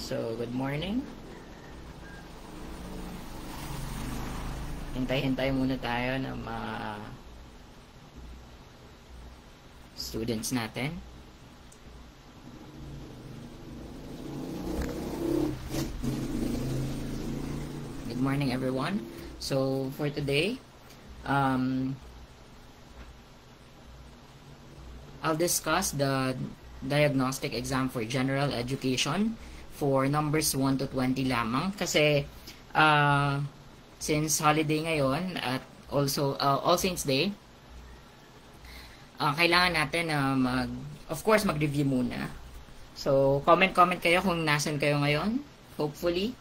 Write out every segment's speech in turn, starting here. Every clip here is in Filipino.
So, good morning. Hintay-hintay muna tayo ng mga students natin. Good morning, everyone. So, for today, I'll discuss the diagnostic exam for general education for numbers 1 to 20 lamang kasi since holiday ngayon at also All Saints Day, kailangan natin na of course mag-review muna. So comment kayo kung nasan kayo ngayon. Hopefully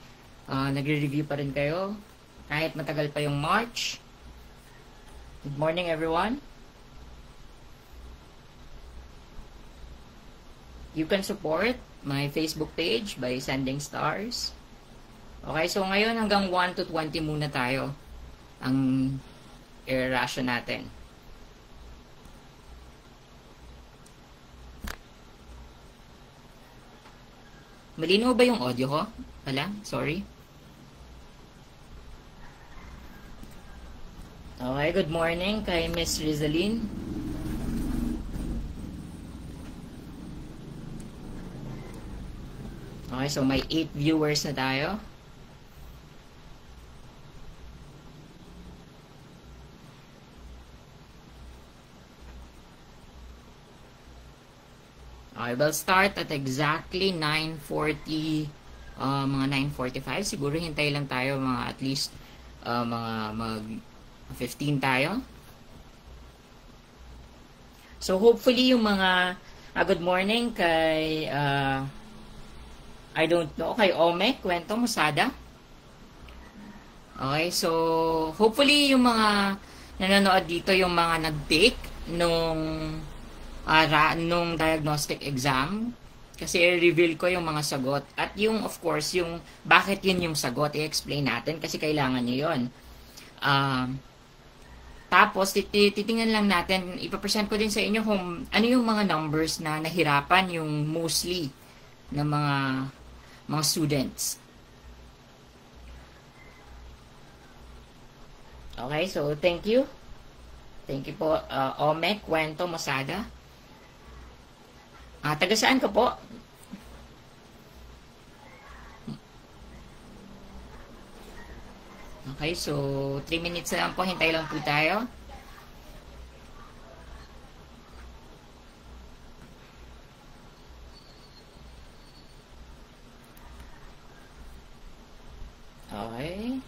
nagre-review pa rin kayo kahit matagal pa yung March. Good morning, everyone. You can support my Facebook page by sending stars. Okay, so ngayon hanggang 1 to 20 muna tayo ang i-ration natin. Malinaw ba yung audio ko? Wala? Sorry. Okay, good morning kay Miss Rizalyn. Okay, so may 8 viewers na tayo. I will start at exactly 9:40, mga 9:45. Siguro hintay lang tayo mga at least mag 15 tayo. So hopefully yung mga good morning kay I don't know, kay Ome Kwento Musada. Okay, so hopefully yung mga nanonood dito, yung mga nag-take nung diagnostic exam, kasi i-reveal ko yung mga sagot at yung of course yung bakit yun yung sagot, i-explain natin kasi kailangan nyo yun. Tapos titingnan lang natin, ipapresent ko din sa inyo kung ano yung mga numbers na nahirapan yung mostly ng mga students. Okay, so thank you. Thank you po, Ome Kwento Masada. Taga saan ka po? Okay, so 3 minutes na lang po. Hintay lang po tayo. Okay.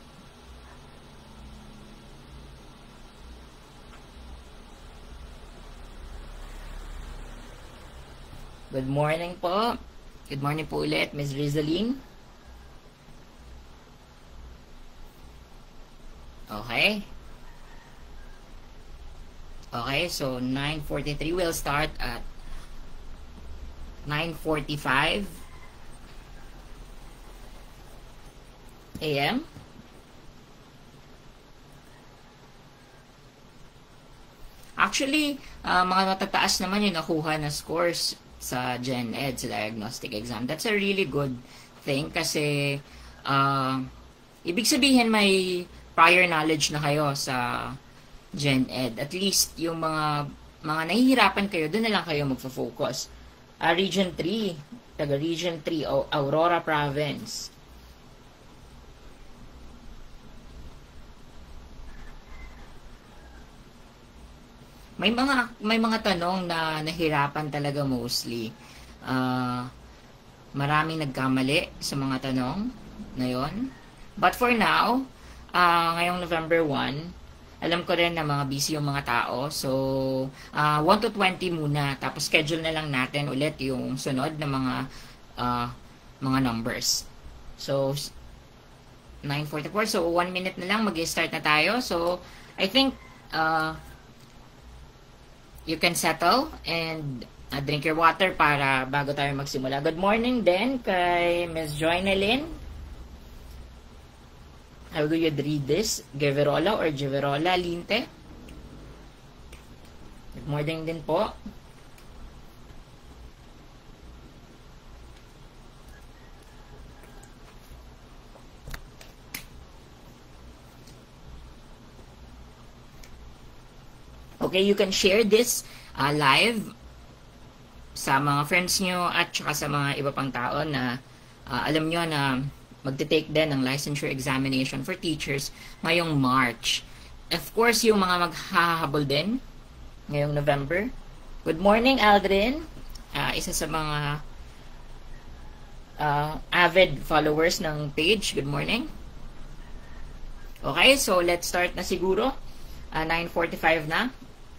Good morning po. Good morning po ulit, Ms. Rizalyn. Okay. Okay, so 9:43. We'll start at 9:45 a.m. Actually, mga matataas naman yung nakuha na scores sa Gen Ed, sa diagnostic exam. That's a really good thing kasi ibig sabihin may prior knowledge na kayo sa Gen Ed. At least yung mga nahihirapan kayo, doon na lang kayo magfo-focus. Region 3, taga Region 3, Aurora Province. May mga tanong na nahirapan talaga mostly. Maraming nagkamali sa mga tanong na yon. But for now, ngayong November 1, alam ko rin na mga busy yung mga tao. So, 1 to 20 muna. Tapos schedule na lang natin ulit yung sunod na mga numbers. So, 9:44. So, 1 minute na lang mag-start na tayo. So, I think you can settle and drink your water para bago tayo magsimula. Good morning din kay Ms. Joynalyn. How do you read this? Giverola or Giverola Linte? Good morning din po. Okay, you can share this live sa mga friends nyo at saka sa mga iba pang tao na alam nyo na magte-take din ng licensure examination for teachers ngayong March. Of course, yung mga maghahabol din ngayong November. Good morning, Aldrin. Isa sa mga avid followers ng page. Good morning. Okay, so let's start na siguro. 9:45 na.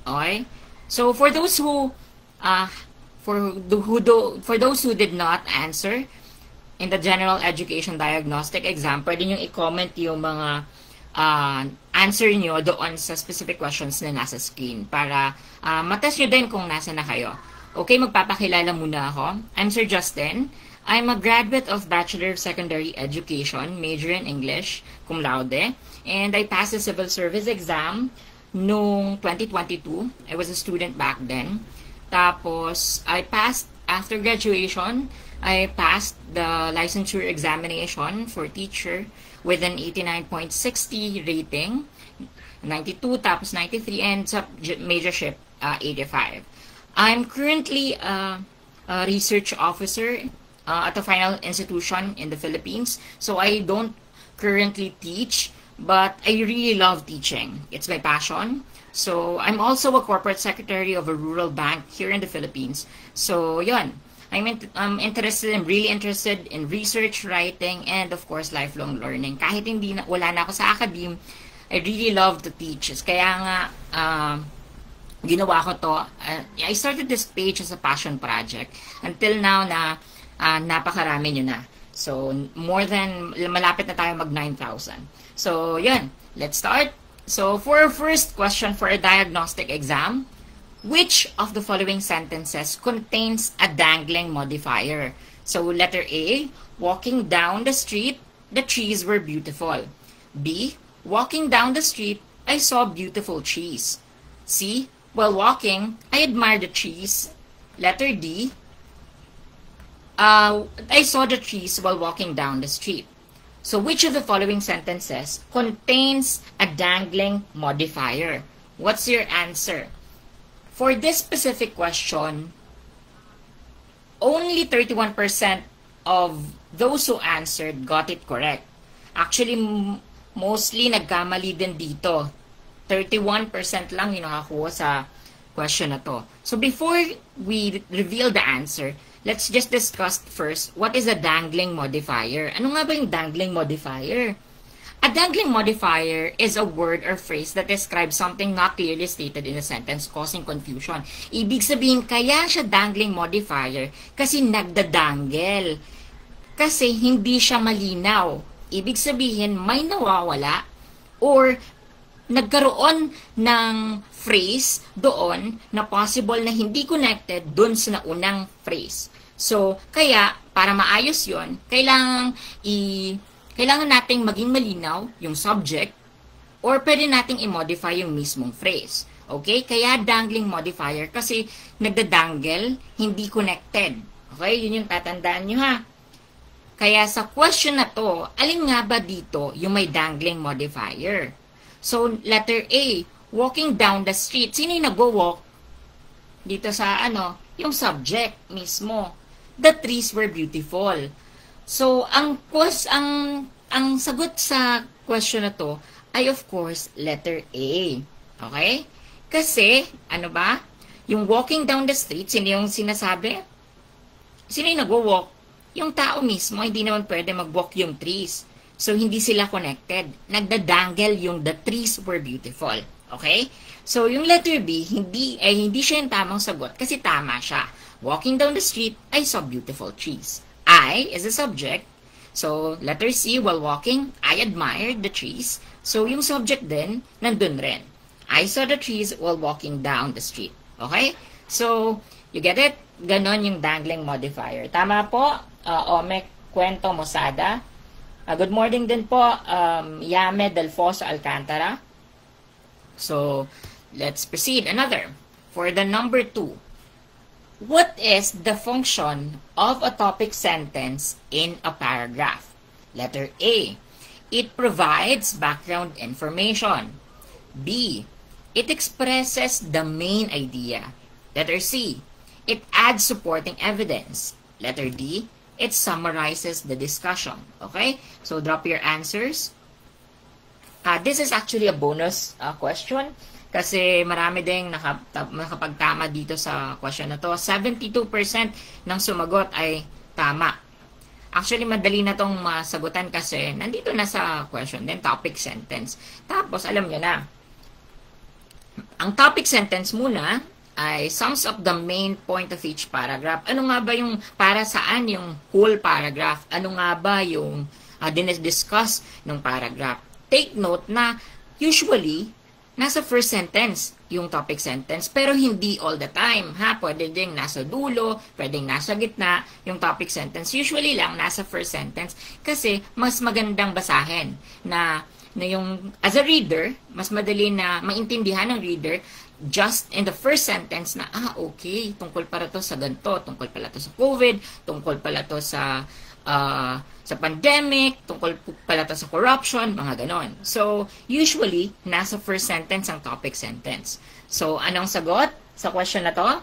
Okay. So for those who for those who did not answer in the general education diagnostic exam, pwede nyo i-comment yung mga answer nyo doon sa specific questions na nasa screen para matest nyo din kung nasa na kayo. Okay, magpapakilala muna ako. I'm Sir Justin. I'm a graduate of Bachelor of Secondary Education, major in English, cum laude, and I passed the civil service exam noong 2022. I was a student back then. Tapos, after graduation, I passed the licensure examination for teacher with an 89.60 rating, 92, tapos 93, and sa majorship, 85. I'm currently a research officer at a final institution in the Philippines. So I don't currently teach, but I really love teaching. It's my passion. So I'm also a corporate secretary of a rural bank here in the Philippines. So yun, I'm really interested in research, writing, and of course lifelong learning. Kahit wala na ako sa academe, I really love to teach. Kaya nga ginawa ko to. I started this page as a passion project. Until now na napakarami nyo na. So, malapit na tayo mag 9,000. So, yun. Let's start. So, for our first question for a diagnostic exam, which of the following sentences contains a dangling modifier? So, letter A, walking down the street, the trees were beautiful. B, walking down the street, I saw beautiful trees. C, while walking, I admired the trees. Letter D, I saw the trees while walking down the street. So, which of the following sentences contains a dangling modifier? What's your answer? For this specific question, only 31% of those who answered got it correct. Actually, mostly nagkamali din dito. 31% lang yung nakakuha sa question na to. So, before we reveal the answer, let's just discuss first what is a dangling modifier. Ano nga ba yung dangling modifier? A dangling modifier is a word or phrase that describes something not clearly stated in a sentence, causing confusion. Ibig sabihin, kaya siya dangling modifier kasi nagdadangle. Kasi hindi siya malinaw. Ibig sabihin, may nawawala or nagkaroon ng phrase doon na possible na hindi connected doon sa naunang phrase. So, kaya, para maayos yon, kailangan nating maging malinaw yung subject or pwede nating i-modify yung mismong phrase. Okay? Kaya dangling modifier kasi nagdadangle, hindi connected. Okay? Yun yung tatandaan nyo ha. Kaya sa question na to, alin nga ba dito yung may dangling modifier? So, letter A, walking down the street. Sino yung nag-walk? Dito sa yung subject mismo. The trees were beautiful. So, ang sagot sa question na to ay of course letter A. Okay? Kasi, yung walking down the street, sino yung sinasabi? Sino yung nag-walk? Yung tao mismo, hindi naman pwede mag-walk yung trees. So, hindi sila connected. Nagdadangle yung the trees were beautiful. Okay? So, yung letter B, hindi siya yung tamang sagot kasi tama siya. Walking down the street, I saw beautiful trees. I is the subject. So, letter C, while walking, I admired the trees. So, yung subject din, nandun rin. I saw the trees while walking down the street. Okay? So, you get it? Ganon yung dangling modifier. Tama po, Ome Cuento Mosada. Good morning din po, Yame Delfoso Alcantara. So, let's proceed. Another. For the number 2. What is the function of a topic sentence in a paragraph? Letter A. It provides background information. B. It expresses the main idea. Letter C, it adds supporting evidence. Letter D, it summarizes the discussion. Okay? So, drop your answers. This is actually a bonus question kasi marami ding nakapagtama dito sa question na to. 72% ng sumagot ay tama. Actually, madali na tong masagutan kasi nandito na sa question, then topic sentence. Tapos, alam nyo na, ang topic sentence muna ay sums up the main point of each paragraph. Ano nga ba yung, para saan yung whole paragraph? Ano nga ba yung dinidiscuss ng paragraph? Take note na usually, nasa first sentence yung topic sentence, pero hindi all the time, ha? Pwede ding nasa dulo, pwedeng nasa gitna, yung topic sentence. Usually lang, nasa first sentence, kasi mas magandang basahin na yung, as a reader, mas madali na maintindihan ng reader just in the first sentence na, okay, tungkol pala to sa ganito, tungkol pala to sa COVID, tungkol pala to sa pandemic, tungkol pala to sa corruption, mga ganon. So, usually, nasa first sentence ang topic sentence. So, anong sagot sa question na to?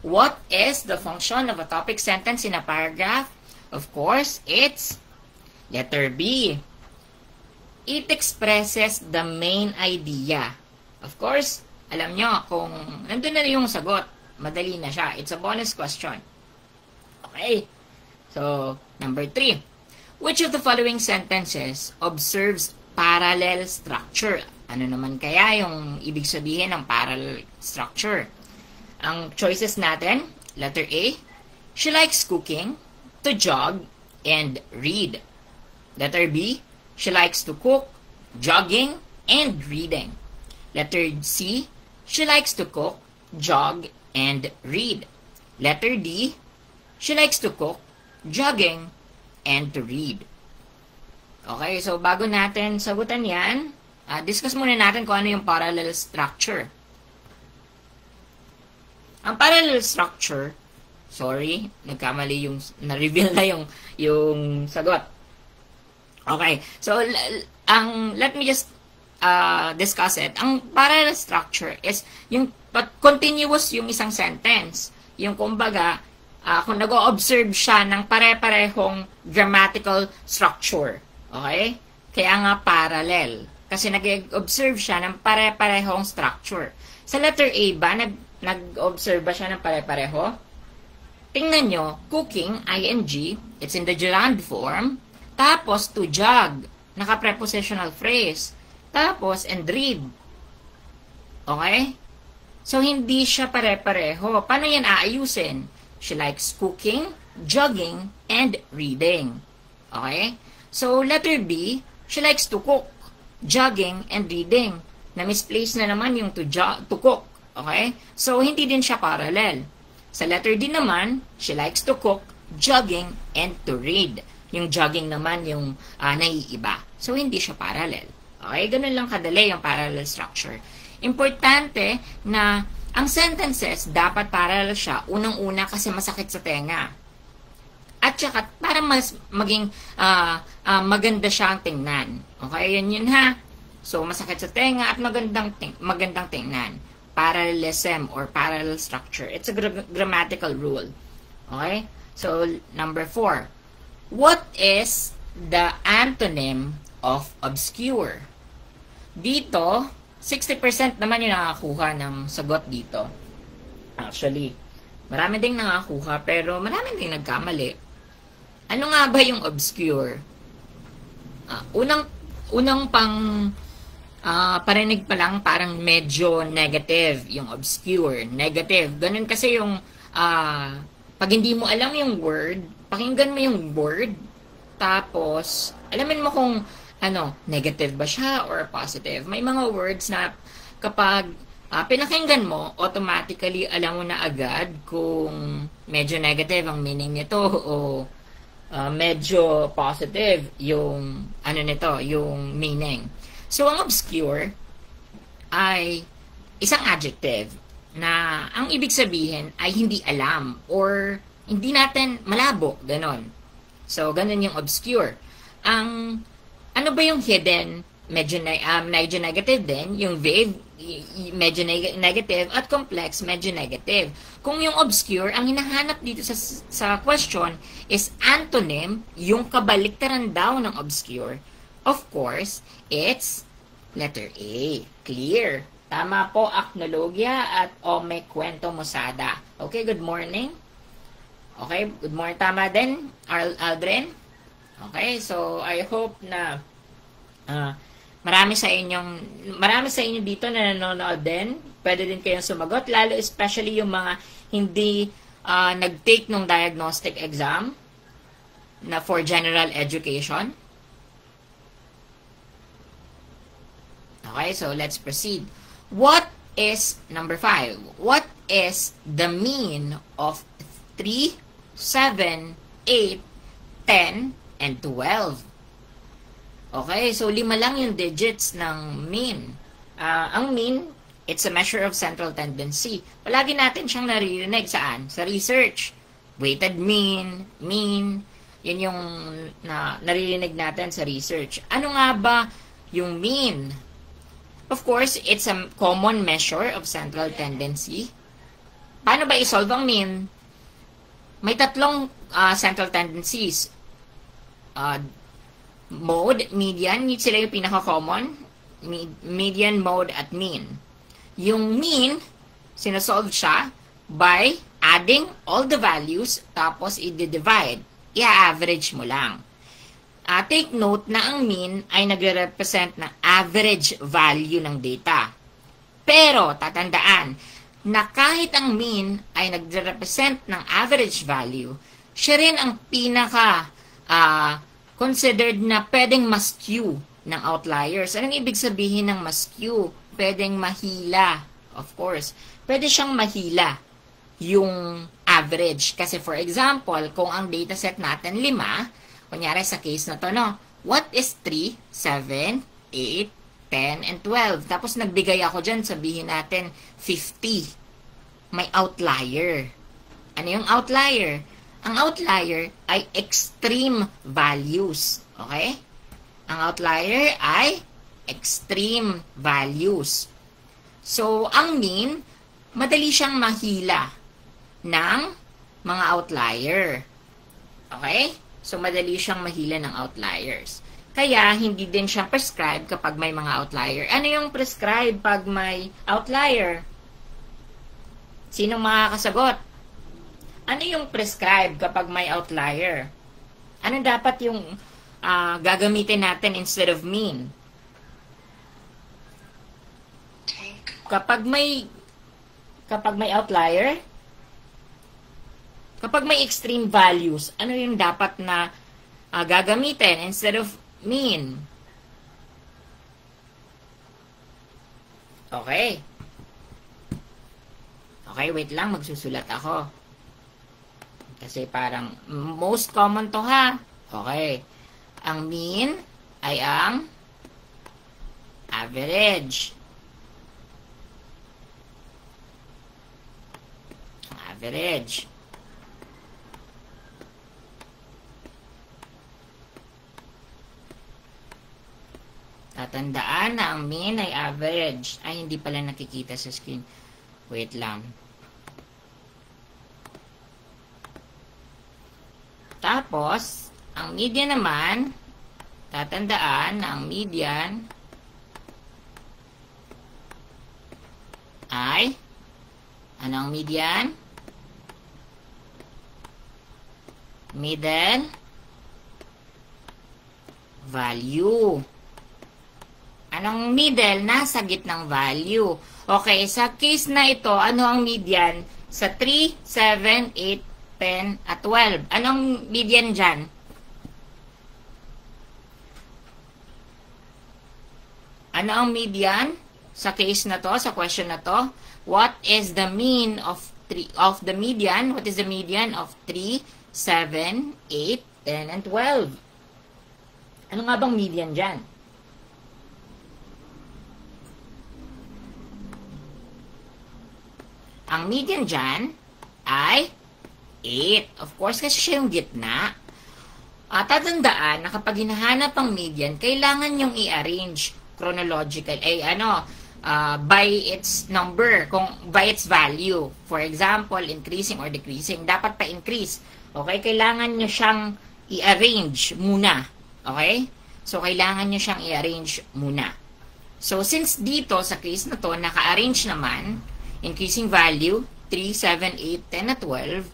What is the function of a topic sentence in a paragraph? Of course, it's letter B. It expresses the main idea. Of course, alam nyo, kung nandun na yung sagot, madali na siya. It's a bonus question. Okay. So, number 3. Which of the following sentences observes parallel structure? Ano naman kaya yung ibig sabihin ng parallel structure? Ang choices natin, letter A, she likes cooking, to jog, and read. Letter B, she likes to cook, jogging, and reading. Letter C, she likes to cook, jog, and read. Letter D, she likes to cook, jogging, and to read. Okay, so bago natin sagutan yan, discuss muna natin kung ano yung parallel structure. Ang parallel structure, sorry, nagkamali yung, na-reveal na yung sagot. Okay, so let me just discuss it. Ang parallel structure is yung continuous yung isang sentence. Yung kumbaga, kung nag-o-observe siya ng pare-parehong grammatical structure. Okay? Kaya nga parallel. Kasi nag-observe siya ng pare-parehong structure. Sa letter A ba, nag-observe ba siya ng pare-pareho? Tingnan nyo, cooking, ing, it's in the gerund form. Tapos, to jog, naka-prepositional phrase. Tapos, and read. Okay? So, hindi siya pare-pareho. Paano yan aayusin? She likes cooking, jogging, and reading. Okay? So, letter B, she likes to cook, jogging, and reading. Na-misplace na naman yung to cook. Okay? So, hindi din siya parallel. Sa letter D naman, she likes to cook, jogging, and to read. Yung jogging naman yung naiiba. So, hindi siya parallel. Okay? Ganun lang kadali yung parallel structure. Importante na ang sentences, dapat parallel siya. Unang-una kasi masakit sa tenga. At saka, para mas maging maganda siyang tingnan. Okay, yun ha. So, masakit sa tenga at magandang tingnan. Parallelism or parallel structure. It's a grammatical rule. Okay? So, number 4. What is the antonym of obscure? Dito, 60% naman yung nakakuha ng sagot dito. Actually, marami ding nakakuha pero marami ding nagkamali. Ano nga ba yung obscure? Unang parinig pa lang parang medyo negative yung obscure. Negative. Ganun kasi yung pag hindi mo alam yung word, pakinggan mo yung word, tapos alamin mo kung negative ba siya or positive. May mga words na kapag pinakinggan mo, automatically alam mo na agad kung medyo negative ang meaning nito o medyo positive yung yung meaning. So, ang obscure ay isang adjective na ang ibig sabihin ay hindi alam or hindi natin malabo, ganon. So, ganon yung obscure. Ano ba yung hidden medyo negative din. Yung vague, medyo negative. At complex, medyo negative. Kung yung obscure, ang hinahanap dito sa question is antonym, yung kabaliktaran daw ng obscure. Of course, it's letter A. Clear. Tama po, Aknologia at Ome Kwento Mosada. Okay, good morning. Okay, good morning. Tama din, Aldrin. Okay, so I hope na marami sa inyo dito na nanonood din. Pwede din kayong sumagot, lalo especially yung mga hindi nag-take ng diagnostic exam na for general education. Okay, so let's proceed. What is number 5? What is the mean of 3, 7, 8, 10, and 12? Okay, so 5 lang yung digits ng mean. Ang mean, it's a measure of central tendency. Palagi natin siyang naririnig saan? Sa research. Weighted mean, mean, yun yung naririnig natin sa research. Ano nga ba yung mean? Of course, it's a common measure of central tendency. Paano ba isolve ang mean? May 3 central tendencies. Mode, median, sila yung pinaka-common. Median, mode, at mean. Yung mean, sinasolve siya by adding all the values, tapos i-divide. I-average mo lang. Take note na ang mean ay nagre-represent ng average value ng data. Pero, tatandaan, na kahit ang mean ay nagre-represent ng average value, siya rin ang pinaka considered na pwedeng ma-skew ng outliers. Anong ibig sabihin ng ma-skew? Pwedeng mahila, of course. Pwede siyang mahila yung average. Kasi for example, kung ang dataset natin 5, kunyari sa case na to, no? What is 3, 7, 8, 10, and 12? Tapos nagbigay ako dyan, sabihin natin 50. May outlier. Ano yung outlier? Ang outlier ay extreme values. Okay? Ang outlier ay extreme values. So, ang mean, madali siyang mahila ng mga outlier. Okay? So, madali siyang mahila ng outliers. Kaya, hindi din siya prescribe kapag may mga outlier. Ano yung prescribe pag may outlier? Sinong makakasagot? Ano yung prescribe kapag may outlier? Ano dapat yung gagamitin natin instead of mean? Kapag may outlier, kapag may extreme values, ano yung dapat na gagamitin instead of mean? Okay. Okay, wait lang. Magsusulat ako. Kasi parang most common to, ha? Okay. Ang mean ay ang average. Average. Tatandaan na ang mean ay average. Ay, hindi pala nakikita sa screen. Wait lang. Tapos, ang median naman, tatandaan na ang median ay, ano ang median? Middle value. Anong middle? Nasa gitnang value. Okay, sa case na ito, ano ang median? Sa 3, 7, 8, 10, at 12. Anong median dyan? Ano ang median? Sa case na to, sa question na to, what is the mean of the median? What is the median of 3, 7, 8, 10, and 12? Ano nga bang median dyan? Ang median dyan ay 8. Of course, kasi siya yung gitna. Tatandaan na kapag hinahanap ang median, kailangan yung i-arrange chronological, by its number, kung by its value. For example, increasing or decreasing, dapat pa increase. Okay? Kailangan nyo siyang i-arrange muna. Okay? So, kailangan nyo siyang i-arrange muna. So, since dito, sa case na to, naka-arrange naman, increasing value, 3, 7, 8, 10, at 12,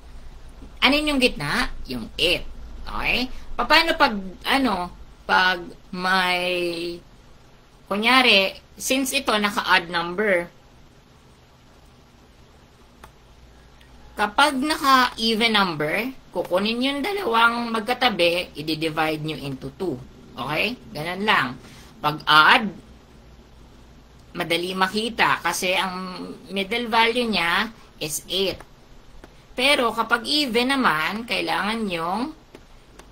ano yung gitna? Yung 8. Okay? Paano pag may, kunyari, since ito naka-odd number, kapag naka-even number, kukunin yung dalawang magkatabi, i-divide nyo into 2. Okay? Ganun lang. Pag odd, madali makita kasi ang middle value niya is 8. Pero kapag even naman, kailangan yung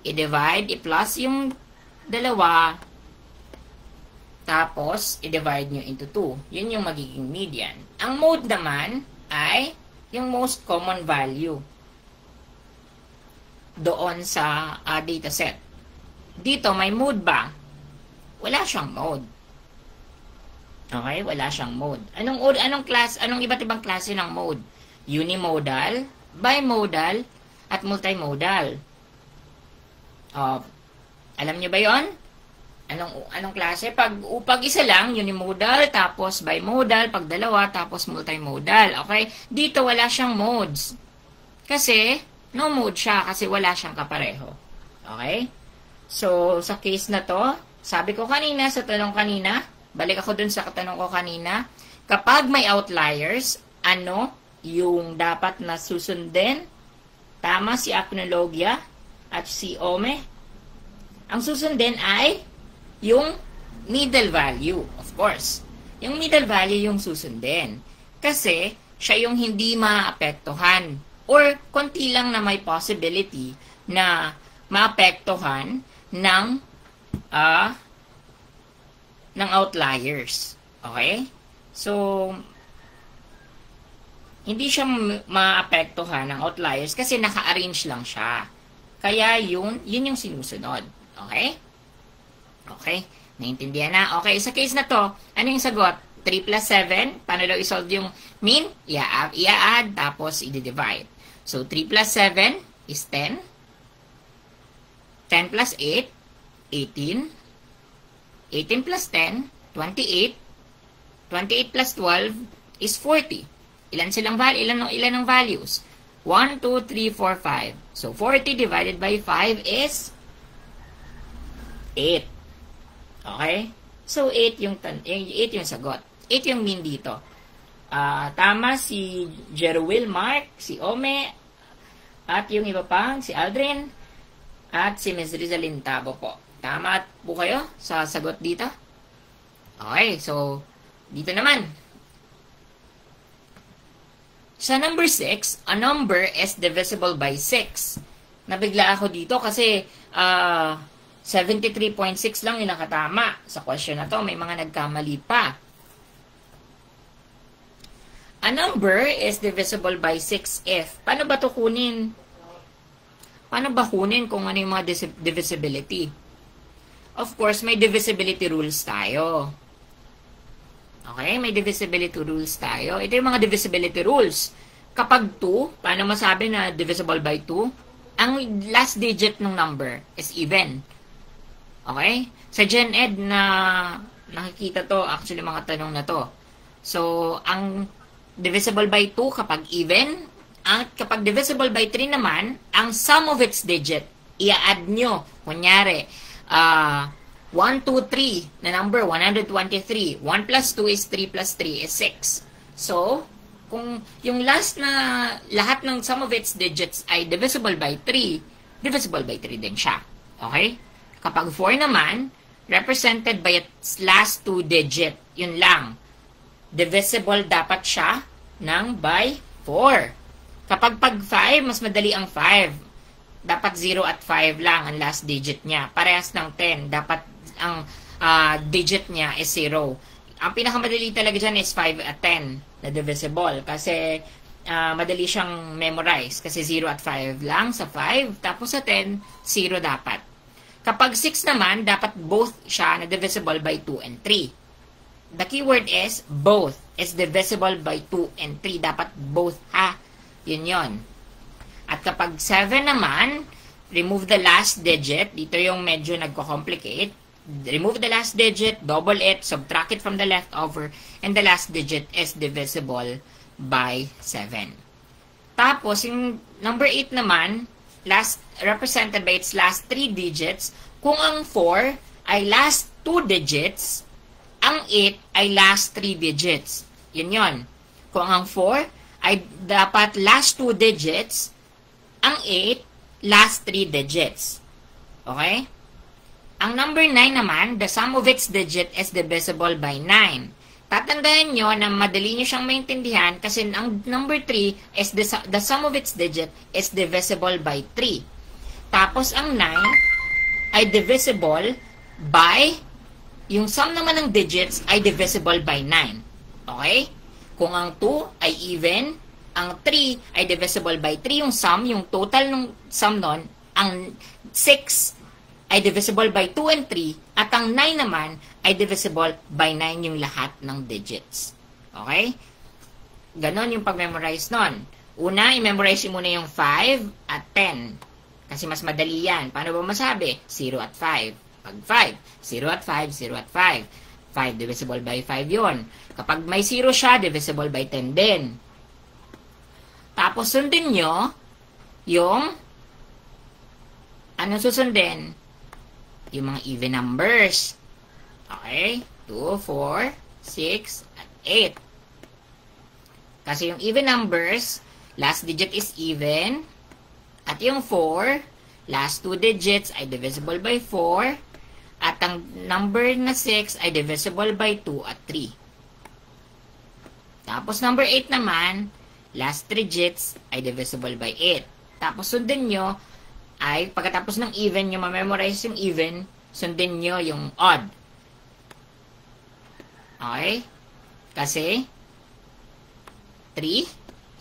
i-divide, i-plus yung dalawa, tapos i-divide nyo into 2. Yun yung magiging median. Ang mode naman ay yung most common value doon sa dataset. Dito, may mode ba? Wala siyang mode. Okay? Wala siyang mode. Anong iba't ibang klase ng mode? Unimodal, bimodal, at multimodal. Alam niyo ba yon? Anong klase? Pag isa lang, unimodal, tapos bimodal, pag dalawa, tapos multimodal. Okay? Dito, wala siyang modes. Kasi, no mode siya kasi wala siyang kapareho. Okay? So, sa case na to, sabi ko kanina, sa tanong kanina, balik ako dun sa tanong ko kanina, kapag may outliers, ano yung dapat na susundin? Tama si Acnologia at si Ome. Ang susundin ay yung middle value, of course. Yung middle value yung susundin. Kasi, siya yung hindi maapektuhan. Or, konti lang na may possibility na maapektuhan ng outliers. Okay? So, hindi siya maapektuhan ng outliers kasi naka-arrange lang siya. Kaya yun yung sinusunod. Okay? Okay? Naintindihan na? Okay, sa case na to, ano yung sagot? 3 plus 7. Paano daw isolve yung mean? Ia-add, tapos i-divide. So, 3 plus 7 is 10. 10 plus 8, 18. 18 plus 10, 28. 28 plus 12 is 40. Ilan ang values? 1, 2, 3, 4, 5. So, 40 divided by 5 is 8. Okay? So, 8 yung sagot. 8 yung mean dito. Tama si Jeruel Mark, si Ome, at yung iba pa, si Aldrin, at si Ms. Rizalyn Tabo po. Tama po kayo sa sagot dito? Okay, so, dito naman. Sa number 6, a number is divisible by 6. Nabigla ako dito kasi 73.6 lang yung nakatama. Sa question na to, may mga nagkamali pa. A number is divisible by 6 if. Paano ba ito kunin? Paano ba kunin kung ano yung mga divisibility? Of course, may divisibility rules tayo. Okay? May divisibility rules tayo. Ito yung mga divisibility rules. Kapag 2, paano masabi na divisible by 2? Ang last digit ng number is even. Okay? Sa Gen Ed na nakikita to, actually mga tanong na to. So, ang divisible by 2 kapag even, at kapag divisible by 3 naman, ang sum of its digit, i-add nyo. Kunyari, 1, 2, 3 na number, 123. 1 plus 2 is 3 plus 3 is 6. So, kung yung last na lahat ng sum of its digits ay divisible by 3, divisible by 3 din siya. Okay? Kapag 4 naman, represented by its last 2 digit, yun lang. Divisible dapat siya ng by 4. Kapag 5, mas madali ang 5. Dapat 0 at 5 lang ang last digit niya. Parehas ng 10. Dapat ang digit niya is 0. Ang pinakamadali talaga dyan is 5 at 10 na divisible. Kasi madali siyang memorize. Kasi 0 at 5 lang sa 5. Tapos sa 10, 0 dapat. Kapag 6 naman, dapat both siya na divisible by 2 and 3. The keyword is both is divisible by 2 and 3. Dapat both, ha? Yun yon. At kapag 7 naman, remove the last digit. Dito yung medyo nagko-complicate. Remove the last digit, double it, subtract it from the leftover, and the last digit is divisible by 7. Tapos, yung number 8 naman, represented by its last 3 digits. Kung ang 4 ay last 2 digits, ang 8 ay last 3 digits. Yun yun. Kung ang 4 ay dapat last 2 digits, ang 8, last 3 digits. Okay? Ang number 9 naman, the sum of its digit is divisible by 9. Tatandaan nyo na madali nyo siyang maintindihan kasi ang number 3 is the sum of its digit is divisible by 3. Tapos ang 9 ay divisible by, yung sum naman ng digits ay divisible by 9. Okay? Kung ang 2 ay even, ang 3 ay divisible by 3 yung sum, yung total ng sum nun, ang 6 ay divisible by 2 and 3, at ang 9 naman ay divisible by 9 yung lahat ng digits. Okay? Ganon yung pag-memorize nun. Una, i-memorize muna yung 5 at 10. Kasi mas madali yan. Paano ba masabi? 0 at 5. Pag 5, 0 at 5, 0 at 5. 5 divisible by 5 yun. Kapag may 0 siya, divisible by 10 din. Tapos sundin nyo yung anong susundin? Yung mga even numbers. Okay? 2, 4, 6, at 8. Kasi yung even numbers, last digit is even. At yung 4, last 2 digits ay divisible by 4. At ang number na 6 ay divisible by 2 at 3. Tapos number 8 naman, last 3 digits ay divisible by 8. Tapos sundin nyo, ay pagkatapos ng even nyo, ma-memorize yung even, sundin nyo yung odd. Okay? Kasi, 3,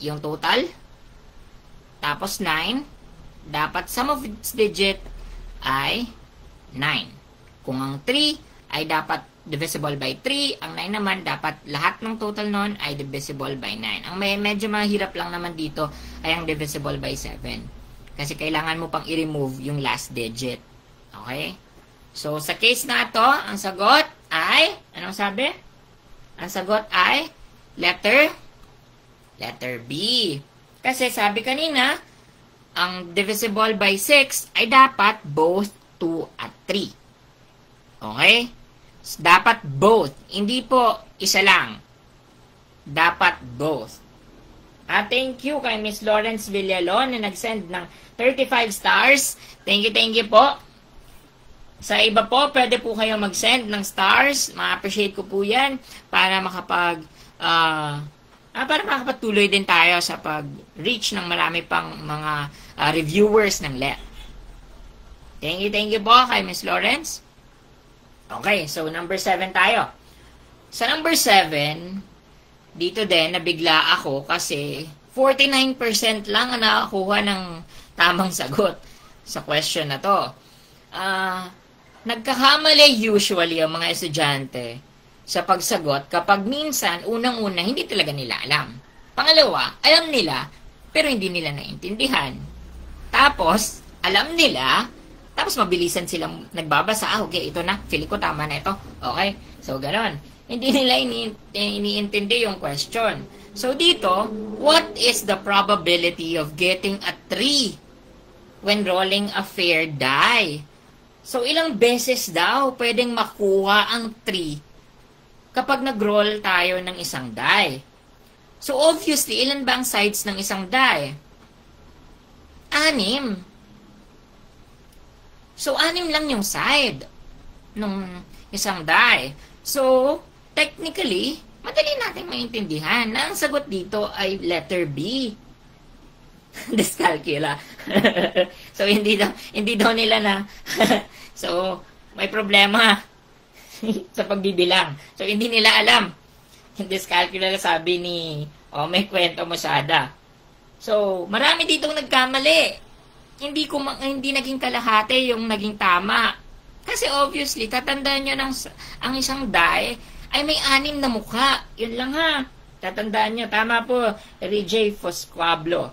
yung total. Tapos 9, dapat sum of its digit ay 9. Kung ang 3 ay dapat divisible by 3, ang 9 naman dapat lahat ng total nun ay divisible by 9. Ang medyo mahirap lang naman dito ay ang divisible by 7. Kasi kailangan mo pang i-remove yung last digit. Okay? So, sa case na to, ang sagot ay, anong sabi? Ang sagot ay letter B. Kasi sabi kanina, ang divisible by 6 ay dapat both 2 at 3. Okay? Dapat both. Hindi po isa lang. Dapat both. Thank you kay Miss Lawrence Villalon na nag-send ng 35 stars. Thank you po. Sa iba po, pwede po kayo mag-send ng stars. Ma-appreciate ko po yan para para makapatuloy din tayo sa pag-reach ng marami pang mga reviewers ng LET. Thank you po kay Miss Lawrence. Okay, so number 7 tayo. Sa number 7, dito din nabigla ako kasi 49% lang ang nakakuha ng tamang sagot sa question na to. Nagkakamali usually ang mga estudyante sa pagsagot kapag minsan, unang-una, hindi talaga nila alam. Pangalawa, alam nila, pero hindi nila naintindihan. Tapos, alam nila, tapos mabilisan silang nagbabasa. Okay, ito na. Feeling ko tama na ito. Okay? So, ganon. Hindi nila iniintindi yung question. So, dito, what is the probability of getting a 3 when rolling a fair die? So, ilang beses daw pwedeng makuha ang 3 kapag nag-roll tayo ng isang die? So, obviously, ilan ba ang sides ng isang die? 6. So, 6 lang yung side ng isang die. So, technically, madali natin maintindihan na ang sagot dito ay letter B. Dyscalculia. So, hindi daw nila na so, may problema sa pagbibilang. So, hindi nila alam. Dyscalculia sabi ni may kwento masyada. So, marami ditong nagkamali. hindi naging kalahati yung naging tama. Kasi obviously, tatandaan nyo ang isang die ay may 6 na mukha. Yun lang ha. Tatandaan nyo, tama po, J. Fosquablo.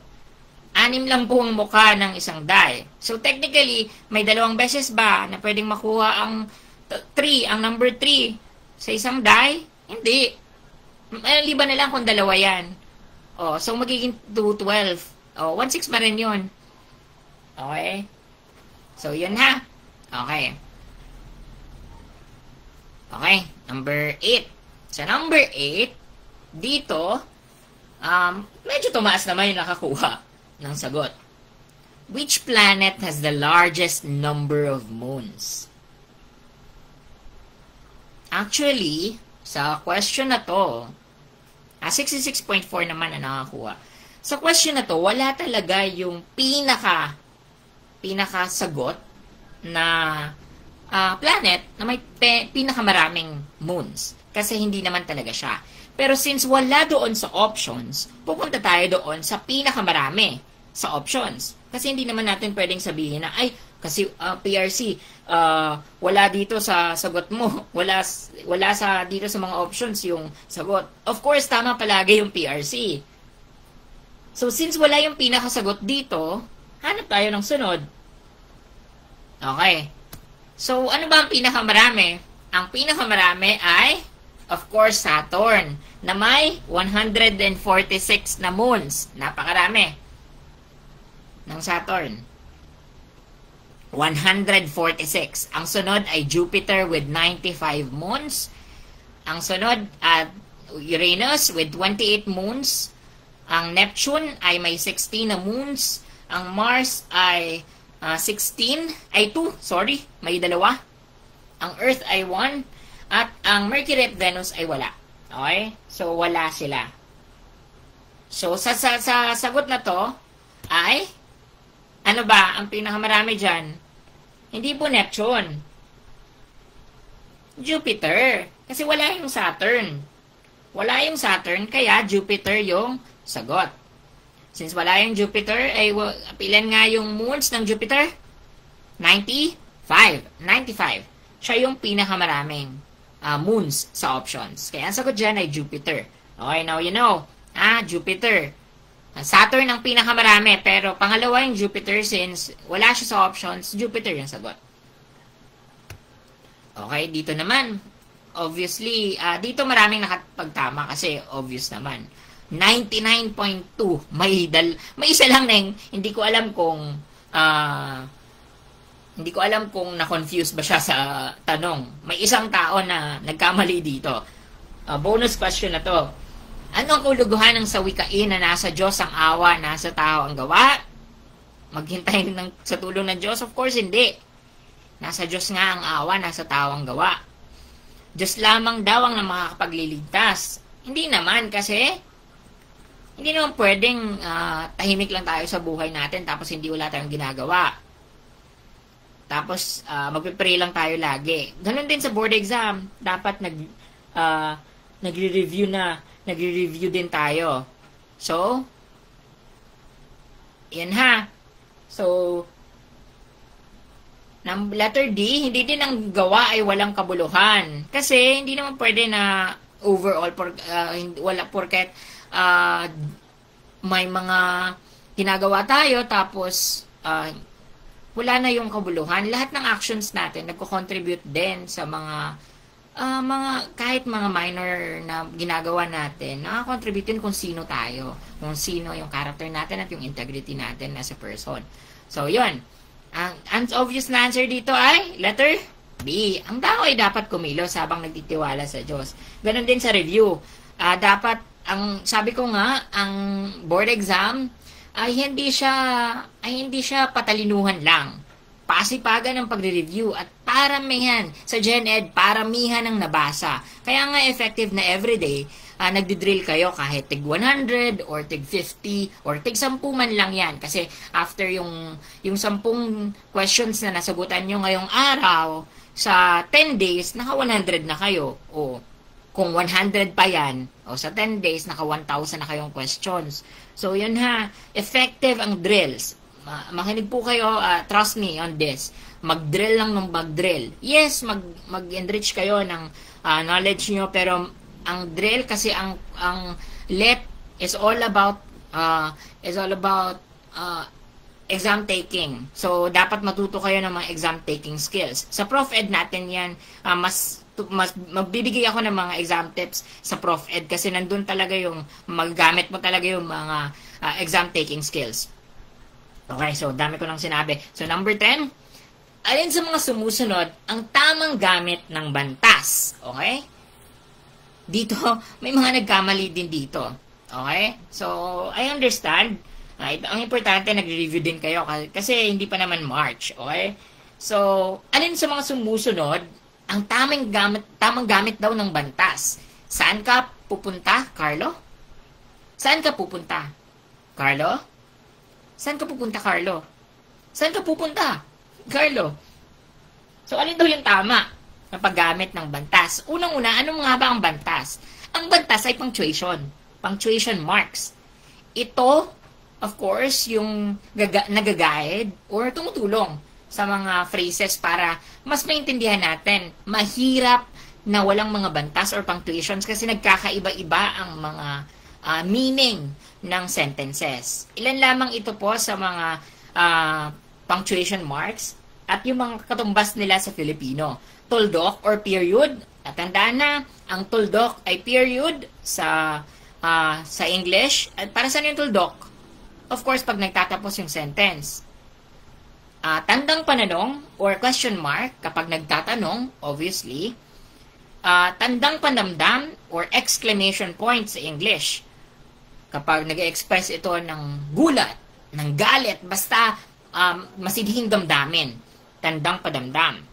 6 lang po ang mukha ng isang die. So technically, may 2 beses ba na pwedeng makuha ang 3, ang number 3 sa isang die? Hindi. Liban na lang kung 2 yan. Oh, so magiging 212. Oh, 16 pa rin yun. Okay? So, yun ha. Okay. Okay, number 8. Sa number 8, dito, medyo tumaas naman yung nakakuha ng sagot. Which planet has the largest number of moons? Actually, sa question na to, 66.4 naman na nakakuha. Sa question na to, wala talaga yung pinaka-sagot na planet na may pinakamaraming moons. Kasi hindi naman talaga siya. Pero since wala doon sa options, pupunta tayo doon sa pinakamarami sa options. Kasi hindi naman natin pwedeng sabihin na, ay, kasi PRC, wala dito sa sagot mo. Wala dito sa mga options yung sagot. Of course, tama palagi yung PRC. So, since wala yung pinakasagot dito, hanap tayo ng sunod. Okay. So, ano ba ang pinakamarami? Ang pinakamarami ay, of course, Saturn, na may 146 na moons. Napakarami ng Saturn. 146. Ang sunod ay Jupiter with 95 moons. Ang sunod at Uranus with 28 moons. Ang Neptune ay may 16 na moons. Ang Mars ay 2, may 2. Ang Earth ay 1. At ang Mercury at Venus ay wala. Okay? So, wala sila. So, sa sagot na to ay, ano ba ang pinakamarami dyan? Hindi po Neptune. Jupiter. Kasi wala yung Saturn. Wala yung Saturn, kaya Jupiter yung sagot. Since wala yung Jupiter, ay ilan nga yung moons ng Jupiter? 95. Siya yung pinakamaraming moons sa options. Kaya ang sagot dyan ay Jupiter. Okay, now you know. Jupiter. Saturn ang pinakamarami, pero pangalawa yung Jupiter since wala siya sa options, Jupiter yung sagot. Okay, dito naman. Obviously, dito maraming nakapagtama kasi obvious naman. 99.2. May isa lang na hindi ko alam kung na-confuse ba siya sa tanong. May isang tao na nagkamali dito. Bonus question na to. Ano ang kauluguhan ng sawikain na nasa Diyos ang awa, nasa tao ang gawa? Maghintay sa tulong ng Diyos? Of course, hindi. Nasa Diyos nga ang awa, nasa tao ang gawa. Diyos lamang daw ang makakapagliligtas. Hindi naman kasi hindi naman pwedeng tahimik lang tayo sa buhay natin tapos hindi wala tayong ginagawa. Tapos magpe-pray lang tayo lagi. Ganun din sa board exam. Dapat nagre-review din tayo. So, yan ha. So, letter D, hindi din ang gawa ay walang kabuluhan. Kasi, hindi naman pwede na overall, wala porket may mga ginagawa tayo, tapos, wala na yung kabuluhan. Lahat ng actions natin, nagko-contribute din sa kahit mga minor na ginagawa natin, nakakontribute din kung sino tayo, kung sino yung character natin at yung integrity natin as a person. So, yun. Ang obvious na answer dito ay letter B. Ang tao ay dapat kumilos habang nagtitiwala sa Diyos. Ganon din sa review. Sabi ko nga, ang board exam ay hindi siya patalinuhan lang. Pasipagan ng pagre-review at paramihan sa GenEd, paramihan ng nabasa. Kaya nga effective na everyday, nagdi-drill kayo kahit tig 100 or tig 50 or tig 10 man lang yan. Kasi after yung 10 questions na nasagutan nyo ngayong araw, sa 10 days, naka 100 na kayo. O kung 100 pa yan, o sa 10 days, naka 1,000 na kayong questions. So yun ha, effective ang drills. makinig po kayo, trust me on this. Mag-drill lang ng mag-drill. Yes, mag-enrich kayo ng knowledge nyo, pero ang drill kasi ang LEP is all about exam taking. So dapat matuto kayo ng mga exam taking skills. Sa Prof Ed natin 'yan, mas magbibigay ako ng mga exam tips sa Prof Ed kasi nandun talaga yung maggamit mo talaga yung mga exam taking skills. Okay, so dami ko nang sinabi. So number 10, alin sa mga sumusunod ang tamang gamit ng bantas? Okay? Dito, may mga nagkamali din dito. Okay? So, I understand. Ang importante, nagre-review din kayo kasi hindi pa naman March. Okay? So, alin sa mga sumusunod ang tamang gamit daw ng bantas? Saan ka pupunta, Carlo? Saan ka pupunta? Carlo? Saan ka pupunta, Carlo? Saan ka pupunta? Carlo? So, alin daw yung tama na paggamit ng bantas? Unang-una, ano nga ba ang bantas? Ang bantas ay punctuation. Punctuation marks. Ito, of course, yung nag-guide or tumutulong sa mga phrases para mas maintindihan natin. Mahirap na walang mga bantas or punctuations kasi nagkakaiba-iba ang mga meaning ng sentences. Ilan lamang ito po sa mga punctuation marks at yung mga katumbas nila sa Filipino. Tuldok or period. At tandaan na, ang tuldok ay period sa English. At para saan yung tuldok? Of course, pag nagtatapos yung sentence. Tandang pananong or question mark kapag nagtatanong, obviously. Tandang panamdam or exclamation point sa English. Kapag nag-express ito ng gulat, ng galit, basta masidhing damdamin. Tandang padamdam.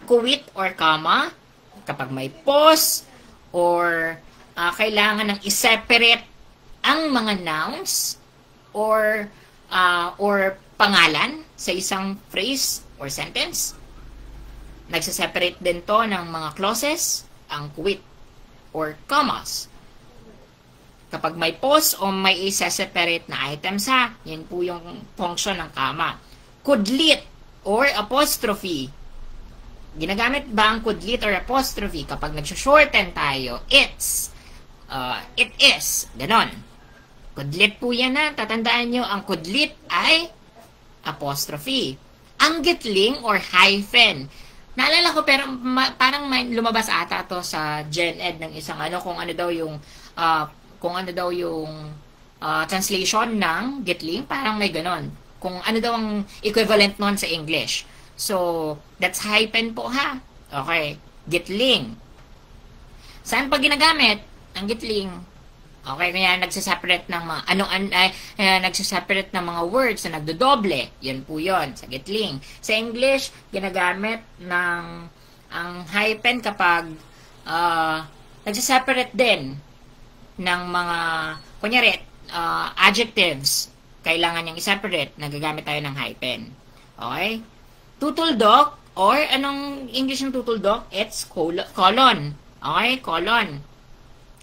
Kuwit or comma, kapag may pause or kailangan ng i-separate ang mga nouns or pangalan sa isang phrase or sentence. Nagsaseparate din to ng mga clauses, ang kuwit or commas. Kapag may pause o may isa-separate na items yan po yung function ng comma. Kudlit or apostrophe. Ginagamit ba ang kudlit or apostrophe kapag nag-shorten tayo? It's, it is, ganon. Kudlit po yan tatandaan nyo, ang kudlit ay apostrophe. Ang gitling or hyphen. Naalala ko pero parang lumabas ata to sa Gen Ed ng isang kung ano daw yung translation ng gitling, parang may ganon. Kung ano daw ang equivalent nun sa English. So, that's hyphen po Okay, gitling. Saan pa ginagamit ang gitling? Okay, kaya nagsaseparate ng mga nagsaseparate ng mga words na nagdodoble. Yan po yon sa gitling. Sa English, ginagamit ng ang hyphen kapag nagsaseparate din ng mga kunyari adjectives. Kailangan niyang i-separate, nagagamit tayo ng hyphen. Okay? Tutuldok, or anong English ng tutuldok? It's colon. Okay? Colon.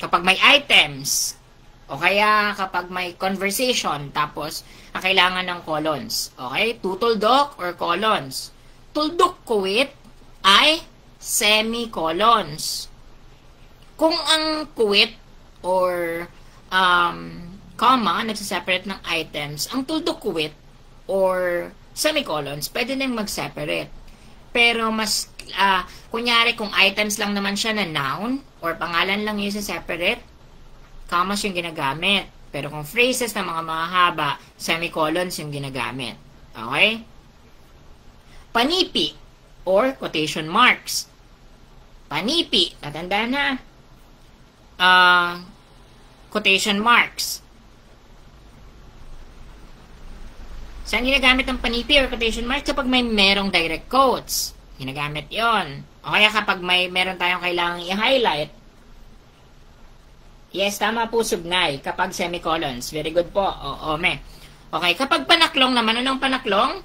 Kapag may items, o kaya kapag may conversation, tapos kailangan ng colons. Okay? Tutuldok or colons. Tuldok kuwit ay semicolons. Kung ang kuwit or comma, nagsaseparate ng items, ang tuldok kuwit or semicolons, pwede nang mag-separate. Pero mas, kunyari kung items lang naman siya na noun or pangalan lang yung separate, commas yung ginagamit. Pero kung phrases na mga mahaba, semicolons yung ginagamit. Okay? Panipi or quotation marks. Panipi, tatandaan na. Quotation marks. Saan ginagamit ang panipi or quotation marks? Kapag may merong direct quotes. Ginagamit yon. O kaya kapag meron tayong kailangang i-highlight. Yes, tama po, Sugnay. Kapag semicolons. Very good po. Oo, me. Okay, kapag panaklong naman, anong panaklong?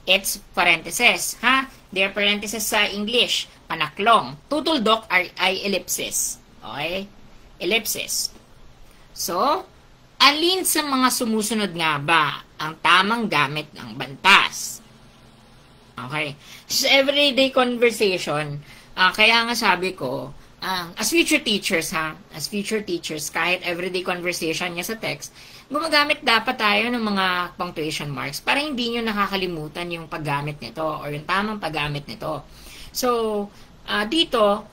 It's parentheses. They are parentheses sa English. Panaklong. Tutuldok ay ellipsis. Okay? Ellipsis. So, alin sa mga sumusunod nga ba ang tamang gamit ng bantas. Okay? So, everyday conversation, kaya nga sabi ko, as future teachers, kahit everyday conversation niya sa text, gumagamit dapat tayo ng mga punctuation marks para hindi nyo nakakalimutan yung paggamit nito or yung tamang paggamit nito. So, dito,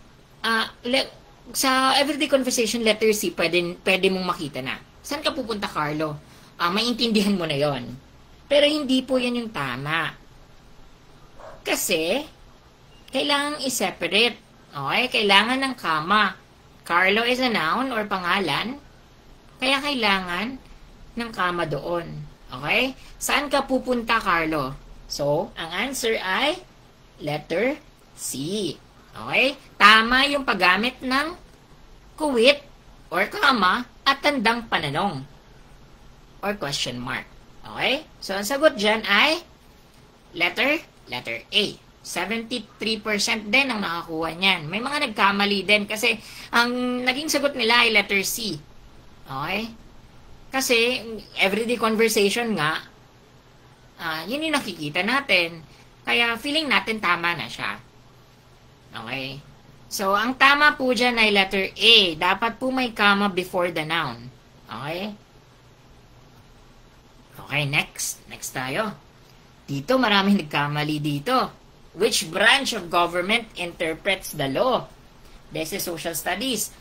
sa everyday conversation, letter C, pwede mong makita na. Saan ka pupunta, Carlo? Maintindihan mo na yon. Pero hindi po yan yung tama. Kasi, kailangan i-separate. Okay? Kailangan ng comma. Carlo is a noun or pangalan. Kaya kailangan ng comma doon. Okay? Saan ka pupunta, Carlo? So, ang answer ay letter C. Okay? Tama yung paggamit ng kuwit or comma at tandang pananong or question mark. Okay? So, ang sagot dyan ay letter A. 73% din ang nakakuha niyan. May mga nagkamali din kasi ang naging sagot nila ay letter C. Okay? Kasi everyday conversation nga, yun yung nakikita natin. Kaya feeling natin tama na siya. Okay? So, ang tama po dyan ay letter A. Dapat po may comma before the noun. Okay? Okay, next. Next tayo. Dito, maraming nagkamali dito. Which branch of government interprets the law? This is social studies.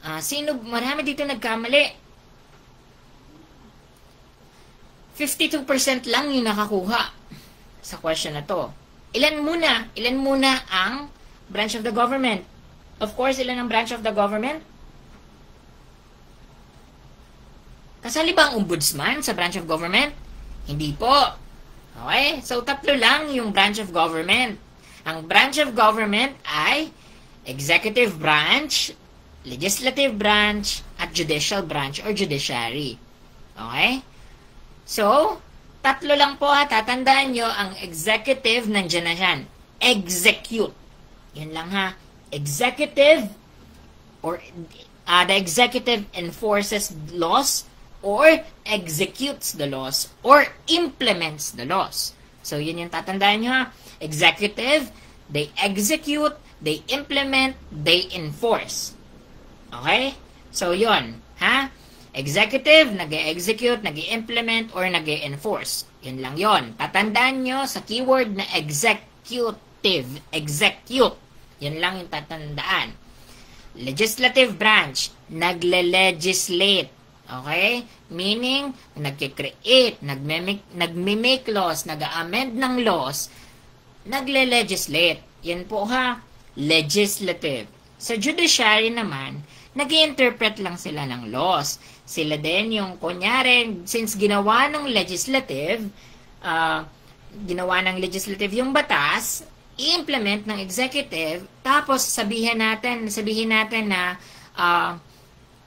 Marami dito nagkamali. 52% lang yung nakakuha sa question na to. Ilan muna ang branch of the government? Of course, ilan ang branch of the government? Kasali ba ang ombudsman sa branch of government? Hindi po. Okay? So, 3 lang yung branch of government. Ang branch of government ay executive branch, legislative branch, at judicial branch or judiciary. Okay? So, 3 lang po ha. Tatandaan nyo, ang executive, nandiyan na yan. Execute. Yan lang ha. Executive or the executive enforces laws or executes the laws or implements the laws. So, yun yung tatandaan nyo ha. Executive, they execute, they implement, they enforce. Okay? So, yun. Ha? Executive, nag-execute, nag-implement, or nag-enforce. Yun lang yun. Tatandaan nyo sa keyword na executive. Execute. Yun lang yung tatandaan. Legislative branch, nagle-legislate. Okay? Meaning, nagki-create, nagme-make laws, nag-amend ng laws, nagle-legislate. Yan po ha, legislative. Sa judiciary naman, nag-i-interpret lang sila ng laws. Sila din yung, kunyari, since ginawa ng legislative yung batas, i-implement ng executive, tapos sabihin natin na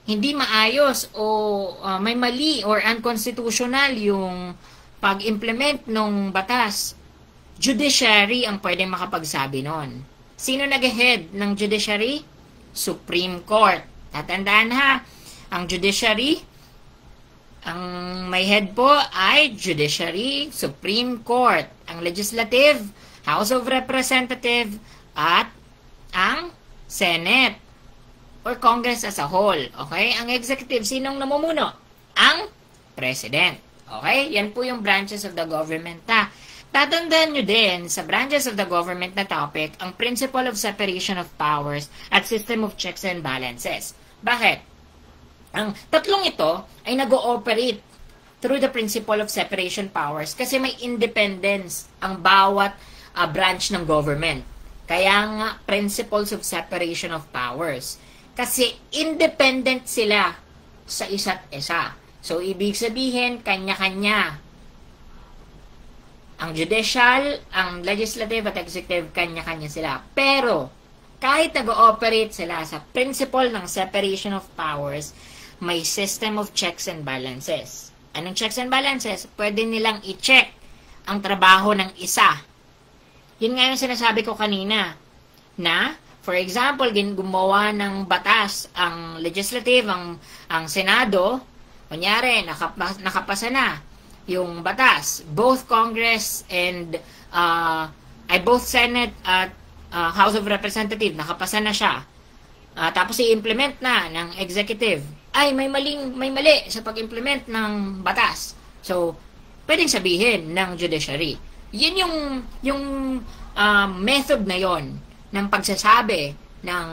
hindi maayos o may mali or unconstitutional yung pag-implement ng batas, judiciary ang pwedeng makapagsabi nun. Sino nag-head ng judiciary? Supreme Court. Tatandaan ha, ang judiciary, ang may head po ay judiciary, Supreme Court. Ang legislative, House of Representatives, at ang Senate or Congress as a whole. Okay? Ang executive, sinong namumuno? Ang President. Okay? Yan po yung branches of the government ha. Tatandaan nyo din sa branches of the government na topic ang principle of separation of powers at system of checks and balances. Bakit? Ang tatlong ito ay nag-ooperate through the principle of separation powers kasi may independence ang bawat branch ng government. Kaya nga, principles of separation of powers. Kasi independent sila sa isa't isa. So, ibig sabihin, kanya-kanya. Ang judicial, ang legislative at executive, kanya-kanya sila. Pero, kahit nag-ooperate sila sa principle ng separation of powers, may system of checks and balances. Anong checks and balances? Pwede nilang i-check ang trabaho ng isa. Yun nga yung sinasabi ko kanina, na, for example, gumawa ng batas ang legislative, ang Senado, kunyari, nakapasa na. yung batas. Both Congress and both Senate at House of Representatives, nakapasa na siya. Tapos i-implement na ng executive. Ay, may mali sa pag-implement ng batas. So, pwedeng sabihin ng judiciary. Yun yung method na yon ng pagsasabi ng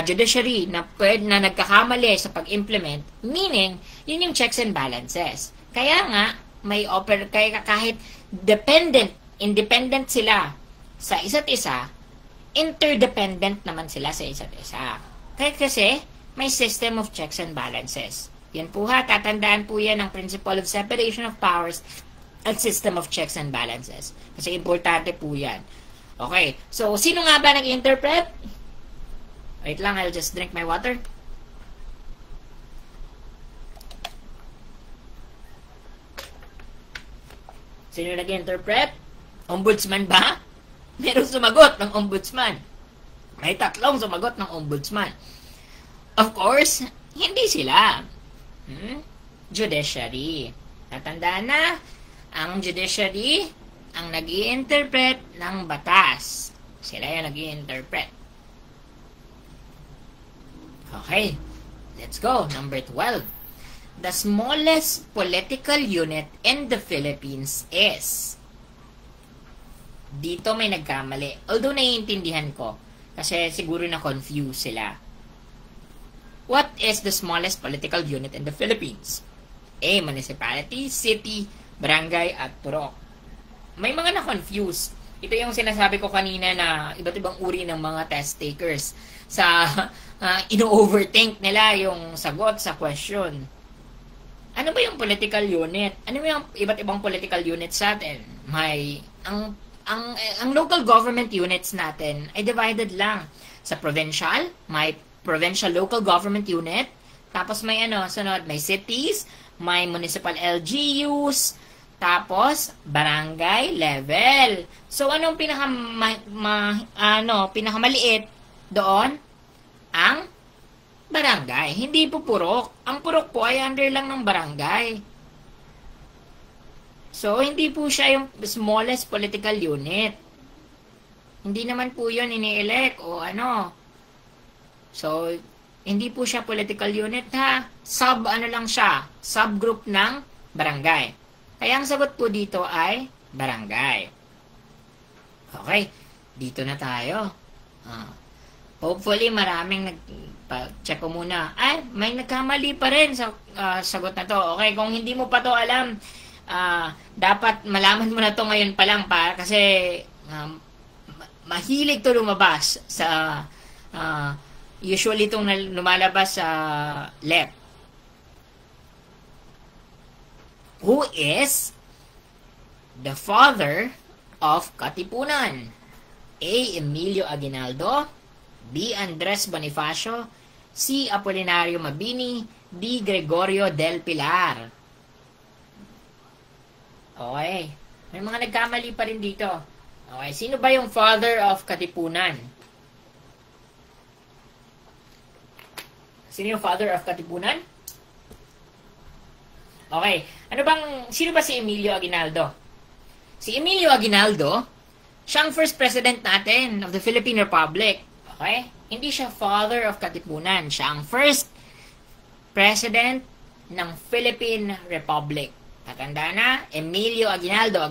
judiciary na nagkakamali sa pag-implement, meaning, yun yung checks and balances. Kaya nga, kaya kahit independent sila sa isa't isa, interdependent naman sila sa isa't isa. Kaya kasi, may system of checks and balances. Yan po ha, tatandaan po yan ang principle of separation of powers at system of checks and balances. Kasi importante po yan. Okay, so sino nga ba nag-interpret? Wait lang, I'll just drink my water. Sino nag-interpret? Ombudsman ba? Meron sumagot ng ombudsman. May 3 sumagot ng ombudsman. Of course, hindi sila. Judiciary. Tatandaan na, ang judiciary ang nag-i-interpret ng batas. Sila yung nag-i-interpret. Okay, let's go. Number 12. The smallest political unit in the Philippines is... Dito may nagkamali. Although naiintindihan ko, kasi siguro na-confuse sila. What is the smallest political unit in the Philippines? A. Municipality, city, barangay, at purok. May mga na-confuse. Ito yung sinasabi ko kanina na iba't ibang uri ng mga test takers sa ino-overthink nila yung sagot sa question. Ano ba yung political unit? Ano ba yung iba't ibang political units sa atin? Ang local government units natin ay divided lang. Sa provincial, may provincial local government unit. Tapos may sunod, may cities, may municipal LGUs, tapos barangay level. So anong pinakamaliit doon? Ang barangay. Hindi po purok. Ang purok po ay under lang ng barangay. So, hindi po siya yung smallest political unit. Hindi naman po yun ini-elect o ano. So, hindi po siya political unit ha. Lang siya. Subgroup ng barangay. Kaya ang sagot po dito ay barangay. Okay. Dito na tayo. Hopefully, maraming check ko muna. Ay, may nagkamali pa rin sa sagot na to. Okay, kung hindi mo pa to alam, dapat malaman mo na to ngayon pa lang kasi mahilig to lumabas sa usually itong lumalabas sa left. Who is the father of Katipunan? A. Emilio Aguinaldo, B. Andres Bonifacio, C. Apolinario Mabini, D. Gregorio del Pilar. Okay. May mga nagkamali pa rin dito. Okay. Sino ba yung father of Katipunan? Sino yung father of Katipunan? Okay. Sino ba si Emilio Aguinaldo? Si Emilio Aguinaldo, siyang first president natin of the Philippine Republic. Okay? Hindi siya father of Katipunan. Siya ang first president ng Philippine Republic. Tatandaan na, Emilio Aguinaldo.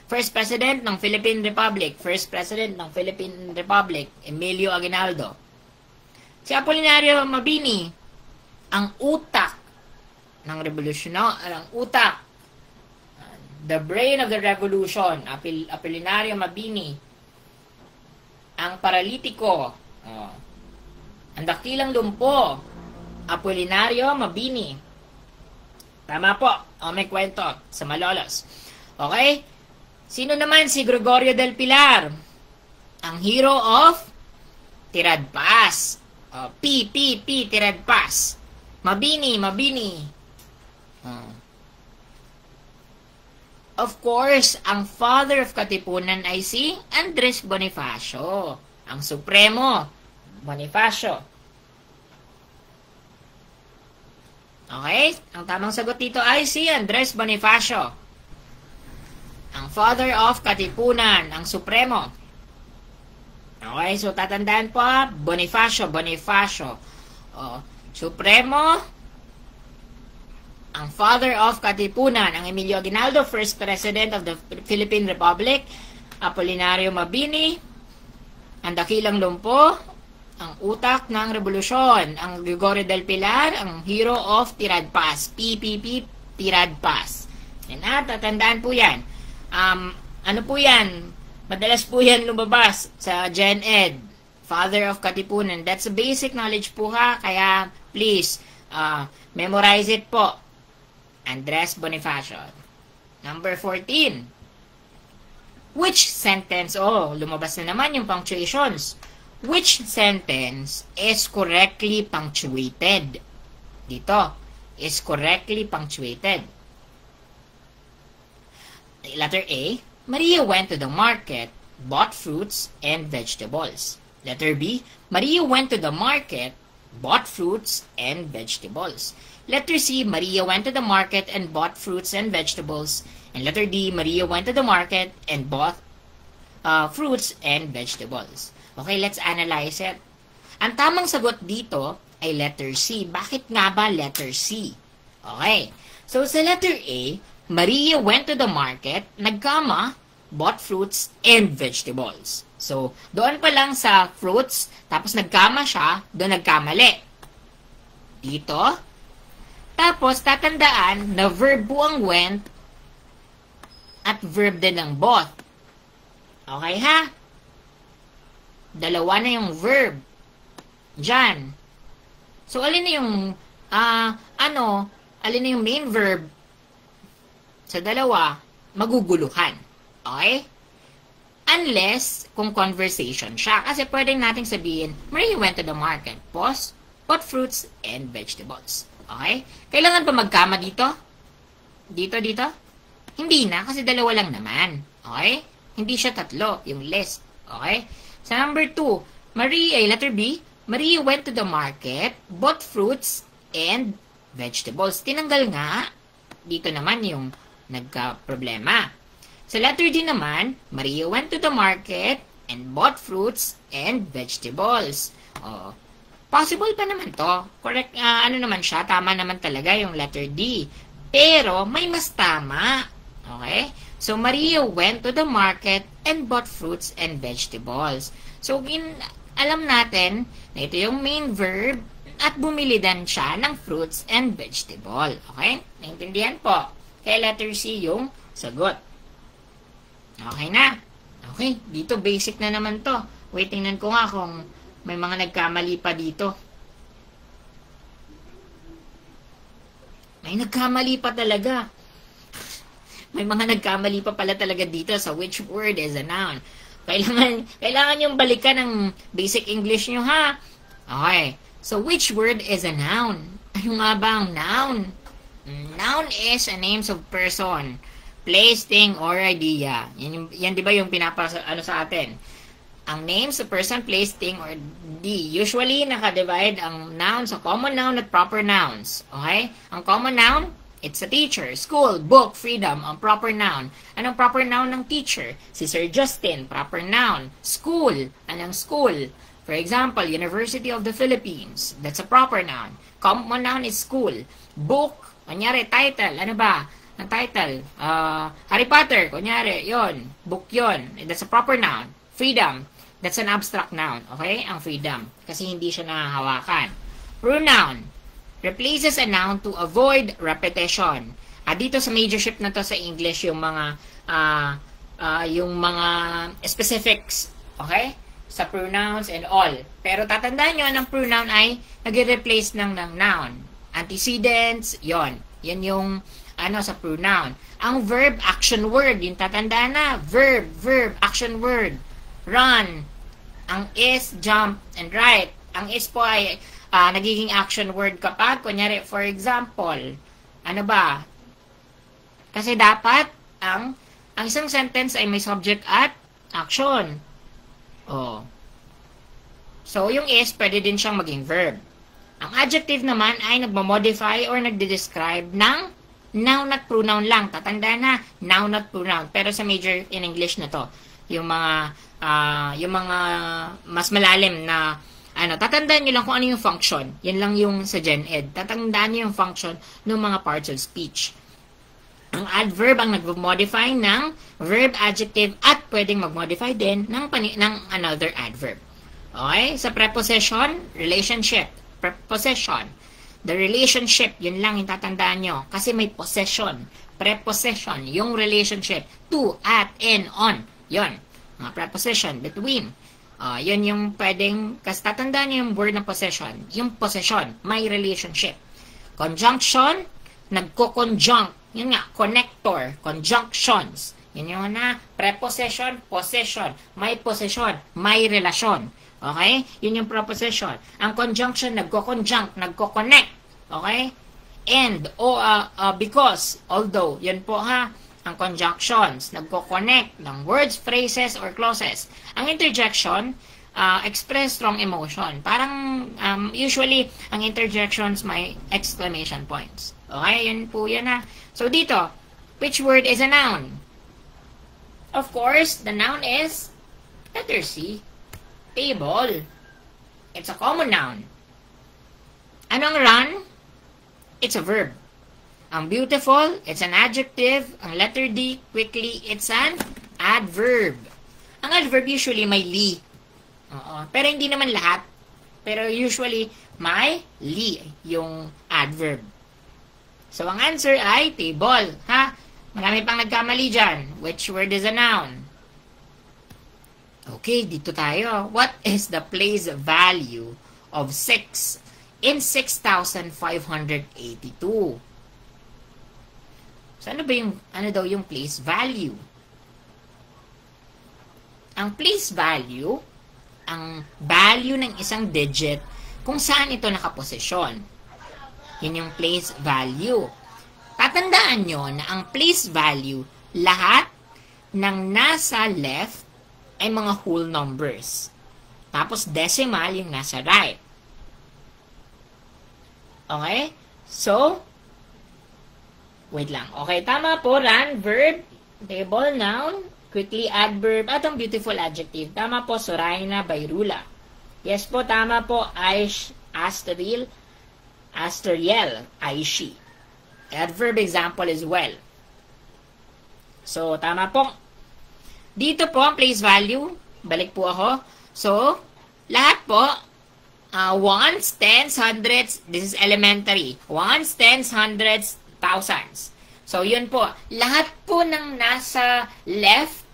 First president ng Philippine Republic. First president ng Philippine Republic, Emilio Aguinaldo. Si Apolinario Mabini, ang utak ng revolusyon, ang utak, the brain of the revolution, Apolinario Mabini, ang paralitiko, ang dakilang lumpo, Apolinario Mabini. Tama po, may kwento sa Malolos. Okay? Sino naman si Gregorio del Pilar? Ang hero of Tiradpas. Tiradpas. Mabini. Of course, ang father of Katipunan ay si Andres Bonifacio. Ang Supremo, Bonifacio. Okay? Ang tamang sagot dito ay si Andres Bonifacio. Ang father of Katipunan, ang Supremo. Okay, so tatandaan po, Bonifacio. Supremo, ang father of Katipunan, ang Emilio Aguinaldo, first president of the Philippine Republic, Apolinario Mabini, ang Dakilang Lumpo, ang utak ng revolusyon, ang Gregorio del Pilar, ang hero of Tiradpas, PPP Tiradpas. Yan na, tatandaan po yan. Ano po yan? Madalas po yan lumabas sa Gen Ed, father of Katipunan. That's a basic knowledge po ha, kaya please, memorize it po. Andres Bonifacio. Number 14. Which sentence, lumabas na naman yung punctuations. Which sentence is correctly punctuated? Dito, is correctly punctuated. Letter A, Maria went to the market, bought fruits and vegetables. Letter B, Maria went to the market, bought fruits and vegetables. Letter C, Maria went to the market and bought fruits and vegetables. And letter D, Maria went to the market and bought fruits and vegetables. Okay, let's analyze it. Ang tamang sagot dito ay letter C. Bakit nga ba letter C? Okay, so sa letter A, Maria went to the market, nagkama, bought fruits and vegetables. So, doon pa lang sa fruits, tapos nagkama siya, doon nagkamali. Dito, tapos tatandaan na verb po ang went at verb din ang bought. Okay ha? Dalawa na yung verb. Diyan. So, alin na yung, alin na yung main verb sa dalawa, maguguluhan. Okay? Unless, kung conversation siya. Kasi pwedeng nating sabihin, Maria went to the market, pause, bought fruits and vegetables. Okay? Kailangan ba magkama dito? Dito? Hindi na, kasi dalawa lang naman. Okay? Hindi siya tatlo, yung list. Okay? Sa number 2, letter B, Maria went to the market, bought fruits and vegetables. Tinanggal nga, dito naman yung nagka-problema. Sa letter D naman, Maria went to the market and bought fruits and vegetables. Possible pa naman to. Correct, naman siya, tama naman talaga yung letter D. Pero, may mas tama. Okay? So, Maria went to the market and bought fruits and vegetables. So, alam natin na ito yung main verb at bumili din siya ng fruits and vegetable. Okay? Naintindihan po. Kaya letter C yung sagot. Okay na. Okay, dito basic na naman to. Wait, tingnan ko nga kung may mga nagkamali pa dito. May nagkamali pa talaga. May mga nagkamali pa pala talaga dito sa which word is a noun. Kailangan yung balikan ng basic English nyo ha. Okay, so which word is a noun? Ano nga ba ang noun? Noun is a names of person, place, thing, or idea. Yan di ba yung sa atin? Ang names of person, place, thing, or D. Usually, nakadivide ang noun sa common noun at proper nouns. Okay? Ang common noun, it's a teacher, school, book, freedom. Ang proper noun. Anong proper noun ng teacher? Si Sir Justin, proper noun. School, anong school? For example, University of the Philippines. That's a proper noun. Common noun is school. Book, kunyari, title, ano ba? Ang title, Harry Potter, kunyari, yon, book yon. That's a proper noun. Freedom, that's an abstract noun, okay? Ang freedom, kasi hindi siya nahahawakan. Pronoun, replaces a noun to avoid repetition. Dito sa majorship na to sa English, yung mga specifics, okay? Sa pronouns and all. Pero tatandaan nyo, ang pronoun ay nag-replace ng noun. Antecedents, yon. Yan yung sa pronoun. Ang verb, action word. Yung tatandaan na, verb, action word. Run. Ang is, jump, and write. Ang is po ay nagiging action word kapag, kunyari, for example, ano ba? Kasi dapat, ang isang sentence ay may subject at action. So, yung is, pwede din siyang maging verb. Ang adjective naman ay nagmamodify or nagde-describe ng noun at pronoun lang. Tatandaan na, noun at pronoun. Pero sa major in English na to, yung mga mas malalim na tatandaan nyo lang kung ano yung function. Yan lang yung sa Gen Ed. Tatandaan nyo yung function ng mga parts of speech. Ang adverb ang nag-modify ng verb, adjective, at pwedeng mag-modify din ng another adverb. Okay? Sa preposition, relationship. Preposition. The relationship, yun lang yung tatandaan nyo. Kasi may possession. Preposition, yung relationship. To, at, in, on. Yun. Mga preposition, between. Yun yung pwedeng, kasi tatandaan nyo yung word ng possession. Yung possession, may relationship. Conjunction, nagko-conjunct. Yun nga, connector, conjunctions. Yun yung preposition, possession. May possession, may relasyon. Okay? Yun yung preposition. Ang conjunction, nagko-conjunct, nagko-connect. Okay? And, because, although, yun po ang conjunctions, nagko-connect ng words, phrases, or clauses. Ang interjection, express strong emotion. Parang, usually, ang interjections may exclamation points. Okay? Yun po yan So, dito, which word is a noun? Of course, the noun is letter C. Table. It's a common noun. Anong run? It's a verb. Ang beautiful, it's an adjective. Ang letter D, quickly, it's an adverb. Ang adverb usually may li. Pero hindi naman lahat. Pero usually, may li yung adverb. So, ang answer ay table. Marami pang nagkamali dyan. Which word is a noun? Okay, dito tayo. What is the place value of 6 in 6,582? So, ano daw yung place value? Ang place value, ang value ng isang digit kung saan ito nakaposisyon. Yun yung place value. Tatandaan nyo na ang place value, lahat ng nasa left ay mga whole numbers. Tapos decimal yung nasa right. Okay? So, wait lang. Okay, tama po. Run, verb, table, noun, quickly, adverb, at ang beautiful adjective. Tama po, Soraina Bayrula. Yes po, tama po, Aish, Asteriel, Aishi. Adverb example as well. So, tama po. Dito po, ang place value, balik po ako. So, lahat po, ones, tens, hundreds, this is elementary. Ones, tens, hundreds, thousands. So, yun po. Lahat po ng nasa left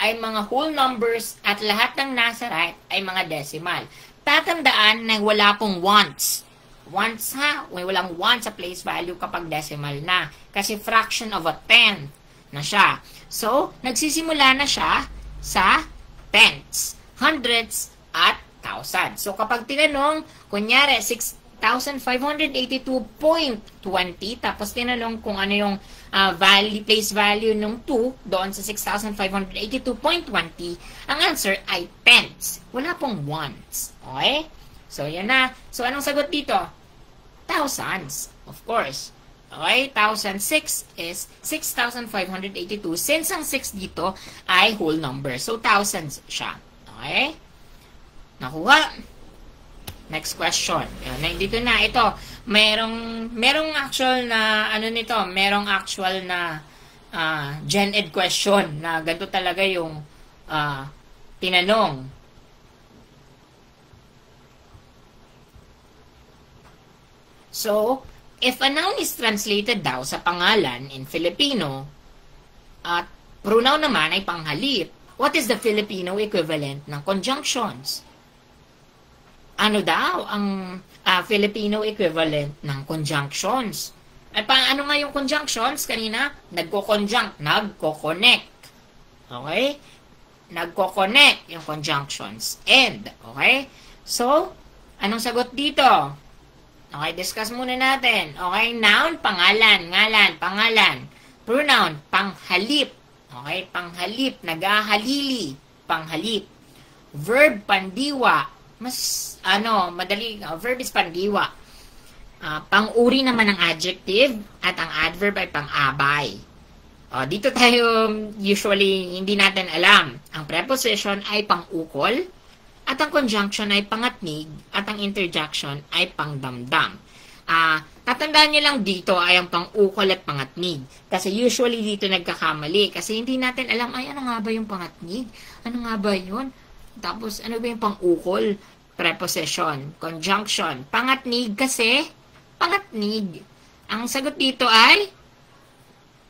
ay mga whole numbers at lahat ng nasa right ay mga decimal. Tatandaan na wala pong ones. Ones walang ones sa place value kapag decimal na. Kasi fraction of a tenth na siya. So, nagsisimula na siya sa tenths, hundreds, at thousands. So, kapag tinanong, kunyari, 6,582.20, tapos tinanong kung ano yung place value ng 2 doon sa 6,582.20, ang answer ay tenths. Wala pong ones. Okay? So, yan na. So, anong sagot dito? Thousands, of course. Okay, 1,006 is 6,582 since ang 6 dito ay whole number. So, thousands siya. Okay? Nakuha. Next question. Yan, dito na. Ito, merong actual na, merong actual na Gen Ed question na ganito talaga yung tinanong. So, if a noun is translated daw sa pangalan in Filipino, at pronoun naman ay panghalip, what is the Filipino equivalent ng conjunctions? Ano daw ang Filipino equivalent ng conjunctions? At ano nga yung conjunctions? Kanina, nagko-conjunct, nagko-connect. Okay? Nagko-connect yung conjunctions. And, okay? So, anong sagot dito? Okay, discuss muna natin. Okay, noun, pangalan, ngalan, pangalan. Pronoun, panghalip. Okay, panghalip, nagahalili, panghalip. Verb, pandiwa. Mas, madali, verb is pandiwa. Pang-uri naman ng adjective at ang adverb ay pang-abay. Dito tayo usually hindi natin alam. Ang preposition ay pang-ukol at ang conjunction ay pangatnig at ang interjection ay pangdamdam. Tatandaan nyo lang dito ay ang pang-ukol at pangatnig. Kasi usually dito nagkakamali. Kasi hindi natin alam, ay ano nga ba yung pangatnig? Ano nga ba yun? Tapos ano ba yung pang-ukol? Preposition, conjunction, pangatnig kasi pangatnig. Ang sagot dito ay,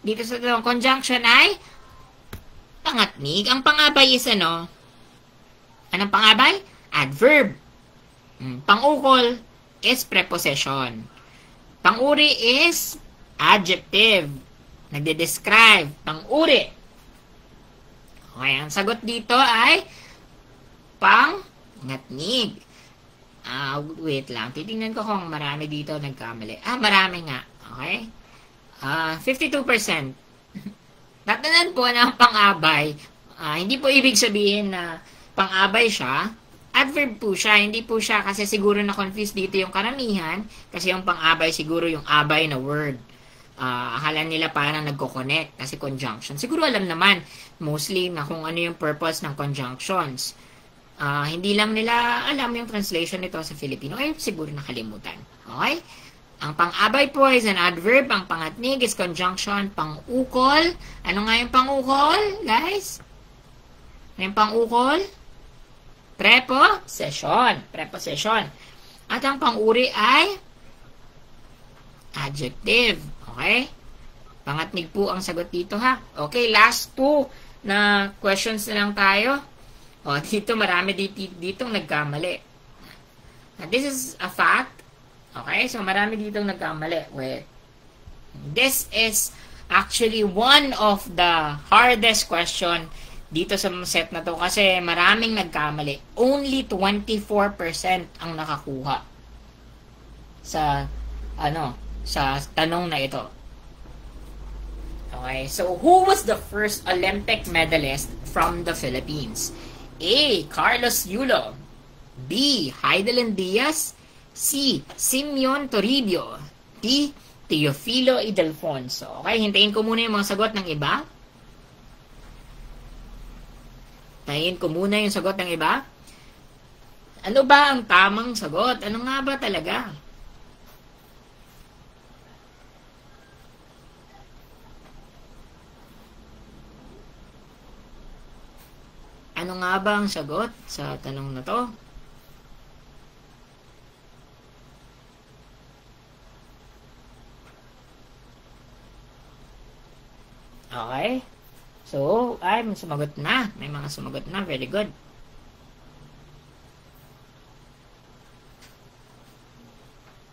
dito sa conjunction ay pangatnig. Ang pangabay is ano? Anong pangabay? Adverb. Pangukol is preposition. Panguri is adjective. Nagde-describe. Panguri. Okay, ang sagot dito ay pangatnig. Wait lang. Titingnan ko kung marami dito nagkamali. Marami nga. Okay? 52%. Tatanan po ng pang-abay. Hindi po ibig sabihin na pang-abay siya. Adverb po siya. Hindi po siya kasi siguro na-confuse dito yung karamihan. Kasi yung pang-abay siguro yung abay na word. Akala nila parang nagko-connect kasi conjunction. Siguro alam naman mostly na kung ano yung purpose ng conjunctions. Hindi lang nila alam yung translation nito sa Filipino. Siguro nakalimutan. Okay? Ang pang-abay po is an adverb. Ang pangatnig is conjunction. Pang-ukol. Ano nga yung pang-ukol, guys? Ano yung pang-ukol? Preposition. Preposition. At ang pang-uri ay adjective. Okay? Pangatnig po ang sagot dito, ha? Okay, last two na questions na lang tayo. Dito marami ditong nagkamali. This is a fact. Okay, so marami ditong nagkamali. Wait. This is actually one of the hardest question dito sa set na to kasi maraming nagkamali. Only 24% ang nakakuha sa sa tanong na ito. Okay, so who was the first Olympic medalist from the Philippines? A. Carlos Yulo. B. Heidelin Diaz. C. Simeon Toribio. D. Teofilo Idelfonso. Okay, hintayin ko muna yung mga sagot ng iba. Hintayin ko muna yung sagot ng iba. Ano ba ang tamang sagot? Ano nga ba talaga? Ano nga ba ang sagot sa tanong na to? Okay. So, may sumagot na. May mga sumagot na. Very good.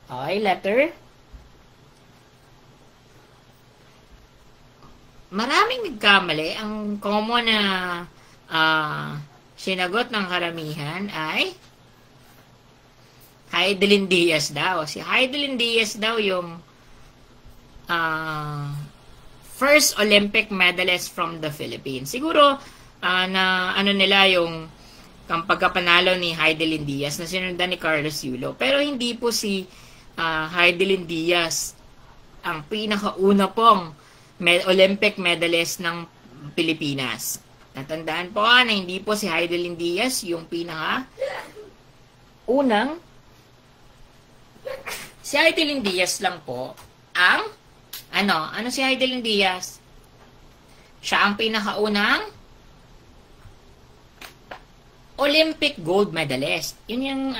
Okay, letter. Maraming nagkamali. Ang common na sinagot ng karamihan ay Heidelin Diaz daw. Si Heidelin Diaz daw yung first Olympic medalist from the Philippines. Siguro na ano nila yung pagkapanalo ni Heidelin Diaz na sinundan ni Carlos Yulo. Pero hindi po si Heidelin Diaz ang pinakauna pong Olympic medalist ng Pilipinas. Natandaan po na hindi po si Heidelin Diaz yung unang. Si Heidelin Diaz lang po ang ano si Heidelin Diaz? Siya ang pinakaunang Olympic gold medalist. Yun yung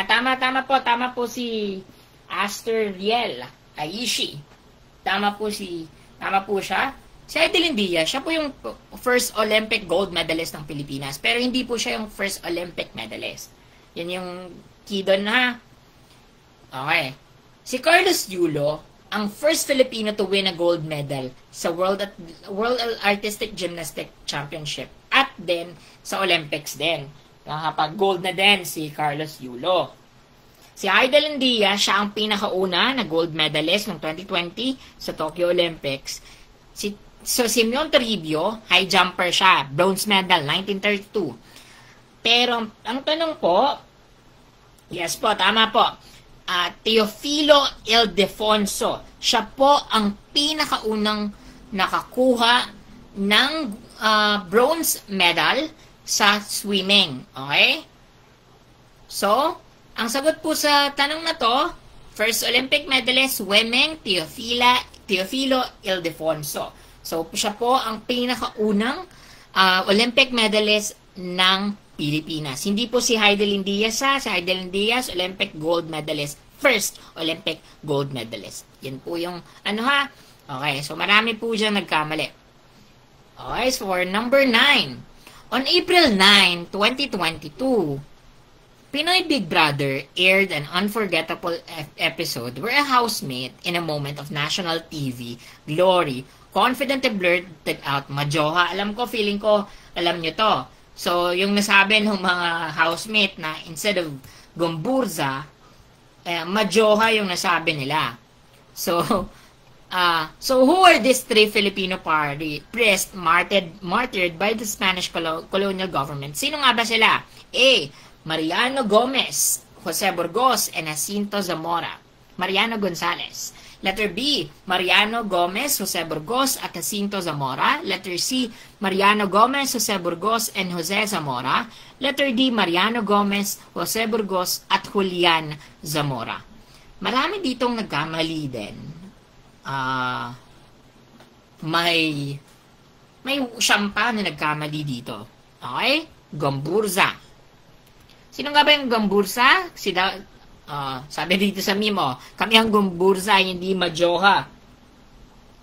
tama po si Aster Riel Aishi. Tama po siya. Si Heidelin Diaz, siya po yung first Olympic gold medalist ng Pilipinas. Pero hindi po siya yung first Olympic medalist. Yan yung key doon, ha? Okay. Si Carlos Yulo, ang first Filipino to win a gold medal sa World Artistic Gymnastic Championship at then sa Olympics din. Nakapag-gold na din si Carlos Yulo. Si Heidelin Diaz, siya ang pinakauna na gold medalist noong 2020 sa Tokyo Olympics. So, Simeon Toribio, high jumper siya. Bronze medal, 1932. Pero, ang tanong po, yes po, tama po. Teofilo Ildefonso. Siya po ang pinakaunang nakakuha ng bronze medal sa swimming. Okay? So, ang sagot po sa tanong na to, first Olympic medalist swimming, Teofilo Ildefonso. So, siya po ang pinakaunang Olympic medalist ng Pilipinas. Hindi po si Heidelin Diaz Si Heidelin Diaz, Olympic gold medalist. First Olympic gold medalist. Yan po yung Okay, so marami po dyan nagkamali. Okay, so for number 9. On April 9, 2022, Pinoy Big Brother aired an unforgettable episode where a housemate in a moment of national TV glory confidently blurted out, "Majoha." Feeling ko, alam nyo to. So, yung nasabi ng mga housemate na instead of Gomburza, Majoha yung nasabi nila. So who are these three Filipino priests martyred by the Spanish colonial government? Sino nga ba sila? A. Mariano Gomez, Jose Burgos, and Jacinto Zamora. Mariano Gonzalez. Letter B, Mariano Gomez, Jose Burgos, at Jacinto Zamora. Letter C, Mariano Gomez, Jose Burgos, and Jose Zamora. Letter D, Mariano Gomez, Jose Burgos, at Julian Zamora. Marami ditong nagkamali din. May siyam pa na nagkamali dito. Okay? Gomburza. Sino nga ba yung Gomburza? Sabi dito sa memo, kami ang Gomburza, hindi Majoha.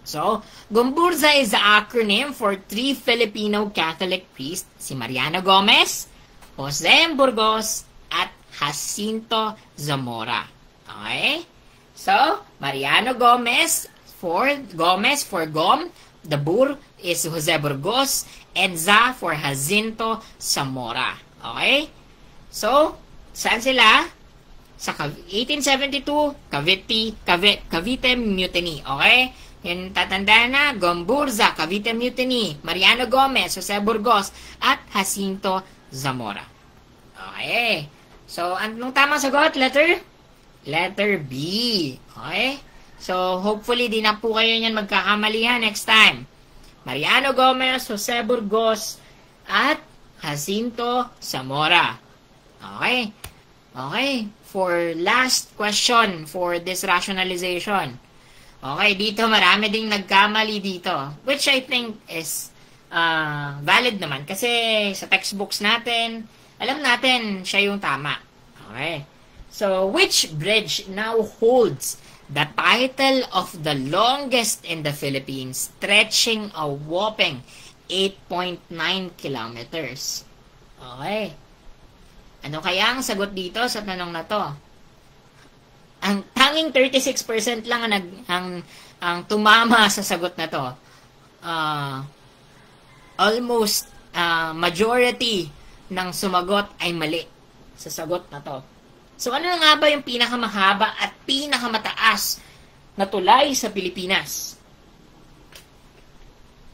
So, Gomburza is the acronym for three Filipino Catholic priests, si Mariano Gomez, Jose Burgos, at Jacinto Zamora. Okay? So, Mariano Gomez for Gom, the Bur is Jose Burgos, and Za for Jacinto Zamora. Okay? So, saan sila? Sa 1872, Cavite Mutiny. Okay? Yan tatandaan na, Gomburza, Cavite Mutiny, Mariano Gomez, Jose Burgos, at Jacinto Zamora. Okay. So, anong tamang sagot? Letter B. Okay? So, hopefully, di na po kayo yan magkakamalihan next time. Mariano Gomez, Jose Burgos, at Jacinto Zamora. Okay? Okay. For last question for this rationalization. Okay, dito marami ding nagkamali dito. Which I think is valid naman. Kasi sa textbooks natin, alam natin siya yung tama. Okay. So, which bridge now holds the title of the longest in the Philippines, stretching a whopping 8.9 kilometers? Okay. Ano kaya ang sagot dito sa tanong na to? Ang tanging 36% lang ang tumama sa sagot na to. Almost majority ng sumagot ay mali sa sagot na to. So ano nga ba yung pinakamahaba at pinakamataas na tulay sa Pilipinas?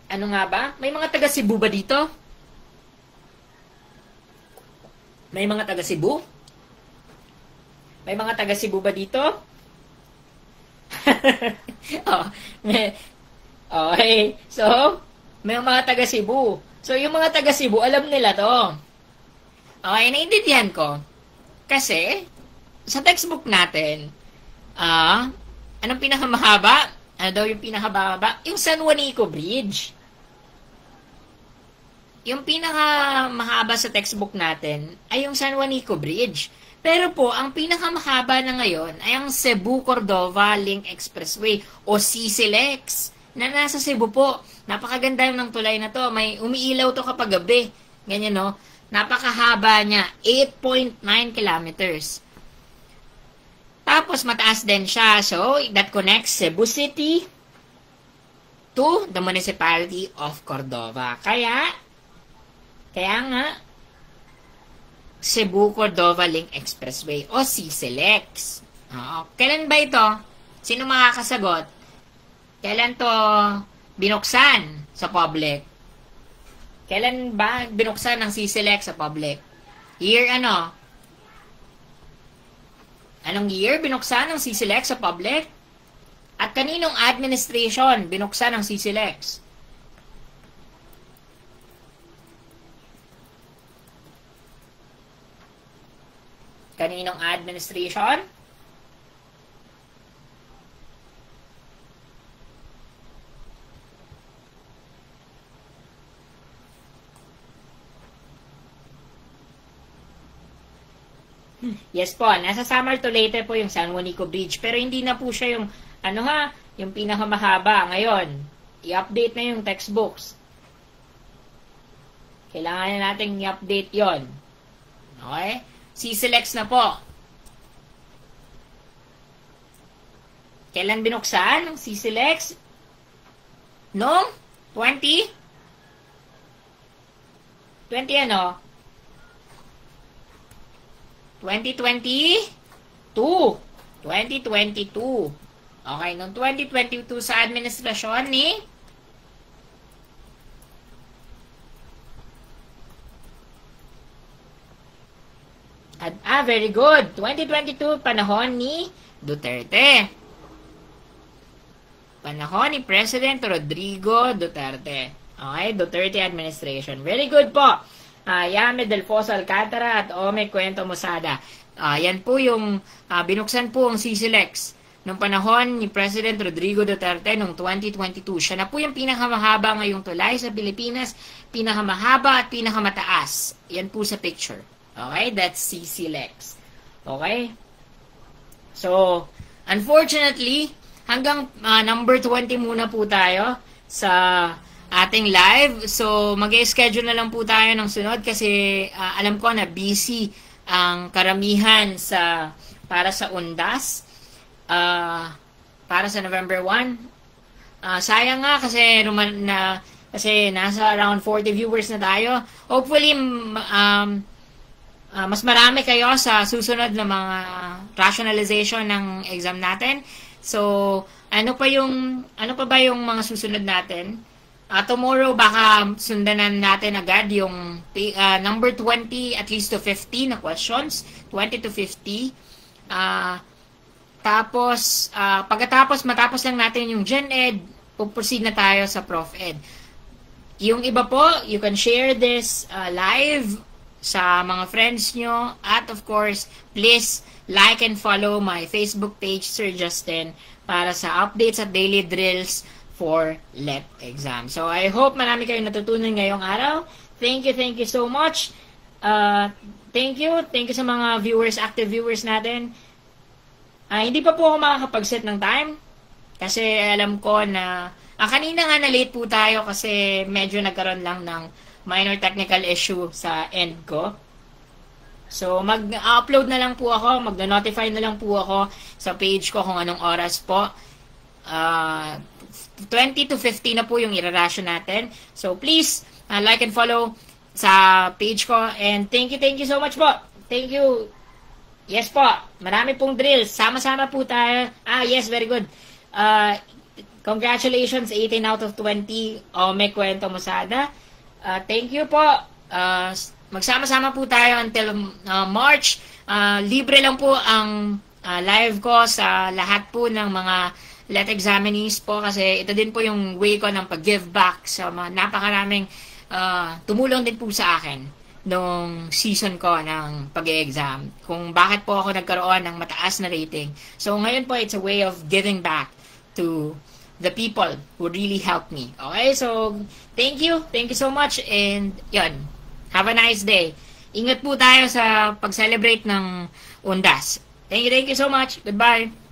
Ano nga ba? May mga taga Cebu ba dito? May mga taga Cebu? May mga taga Cebu ba dito? Okay. So, may mga taga Cebu. So, yung mga taga Cebu, alam nila to. Okay, naiintindihan ko. Kasi, sa textbook natin, anong pinakamahaba? Ano daw yung pinakamahaba? Yung San Juanico Bridge. Yung pinakamahaba sa textbook natin ay yung San Juanico Bridge. Pero po, ang pinakamahaba na ngayon ay ang Cebu-Cordova Link Expressway o CCLEX na nasa Cebu po. Napakaganda ng tulay na to. May umiilaw to kapag gabi. Ganyan, no? Napakahaba niya. 8.9 kilometers. Tapos, mataas din siya. So, that connects Cebu City to the municipality of Cordova. Kaya nga, Cebu-Cordova Link Expressway o CCLEX. Kailan ba ito? Sino makakasagot? Kailan to binuksan sa public? Kailan ba binuksan ng CCLEX sa public? Year ano? Anong year binuksan ng CCLEX sa public? At kaninong administration binuksan ng CCLEX? Kaninong administration? Yes po, nasa Samar to Leyte po yung San Juanico Bridge. Pero hindi na po siya yung, yung pinakamahaba. Ngayon, i-update na yung textbooks. Kailangan na natin i-update yon. Okay? CCLEX na po. Kailan binuksan ng CCLEX? Noong 20 ano? 2022. 2022. Okay, noong 2022 sa administrasyon ni very good. 2022, panahon ni Duterte. Panahon ni President Rodrigo Duterte. Okay, Duterte administration. Very good po. Yame Delfoso Alcantara at Ome Cuento Mosada. Yan po yung binuksan po ang CCLEX noong panahon ni President Rodrigo Duterte noong 2022. Siya na po yung pinakamahaba ngayong tulay sa Pilipinas, pinakamahaba at pinakamataas. Yan po sa picture. Okay, that's CCLEX. Okay? So, unfortunately, hanggang number 20 muna po tayo sa ating live. So, mag-schedule na lang po tayo ng sunod kasi alam ko na busy ang karamihan para sa Undas. Para sa November 1. Sayang nga kasi nasa around 40 viewers na tayo. Hopefully, mas marami kayo sa susunod na mga rationalization ng exam natin. So, ano pa ba yung mga susunod natin? Tomorrow, baka sundanan natin agad yung number 20 at least to 50 na questions. 20 to 50. Tapos, matapos lang natin yung Gen Ed, puproceed na tayo sa Prof Ed. Yung iba po, you can share this live sa mga friends nyo. At of course, please like and follow my Facebook page, Sir Justin, para sa updates at daily drills for LEP exam. So, I hope marami kayong natutunan ngayong araw. Thank you so much. Thank you sa mga viewers, active viewers natin. Hindi pa po ako makakapag-set ng time kasi alam ko na kanina nga na-late po tayo kasi medyo nagkaroon lang ng minor technical issue sa end ko. So, mag-upload na lang po ako, mag-notify na lang po ako sa page ko kung anong oras po. 20 to 50 na po yung irarasyon natin. So, please, like and follow sa page ko. And thank you so much po. Thank you. Yes po. Marami pong drills. Sama-sama po tayo. Yes, very good. Congratulations, 18 out of 20. May kwento Mosada. Thank you po. Magsama-sama po tayo until March. Libre lang po ang live ko sa lahat po ng mga LET examinees po kasi ito din po yung way ko ng pag-give back sa mga napakaraming tumulong din po sa akin nung season ko ng pag-exam. Kung bakit po ako nagkaroon ng mataas na rating. So ngayon po, it's a way of giving back to the people who really helped me. Okay, so thank you so much and yun, have a nice day. Ingat po tayo sa pag-celebrate ng Undas. Thank you so much. Goodbye.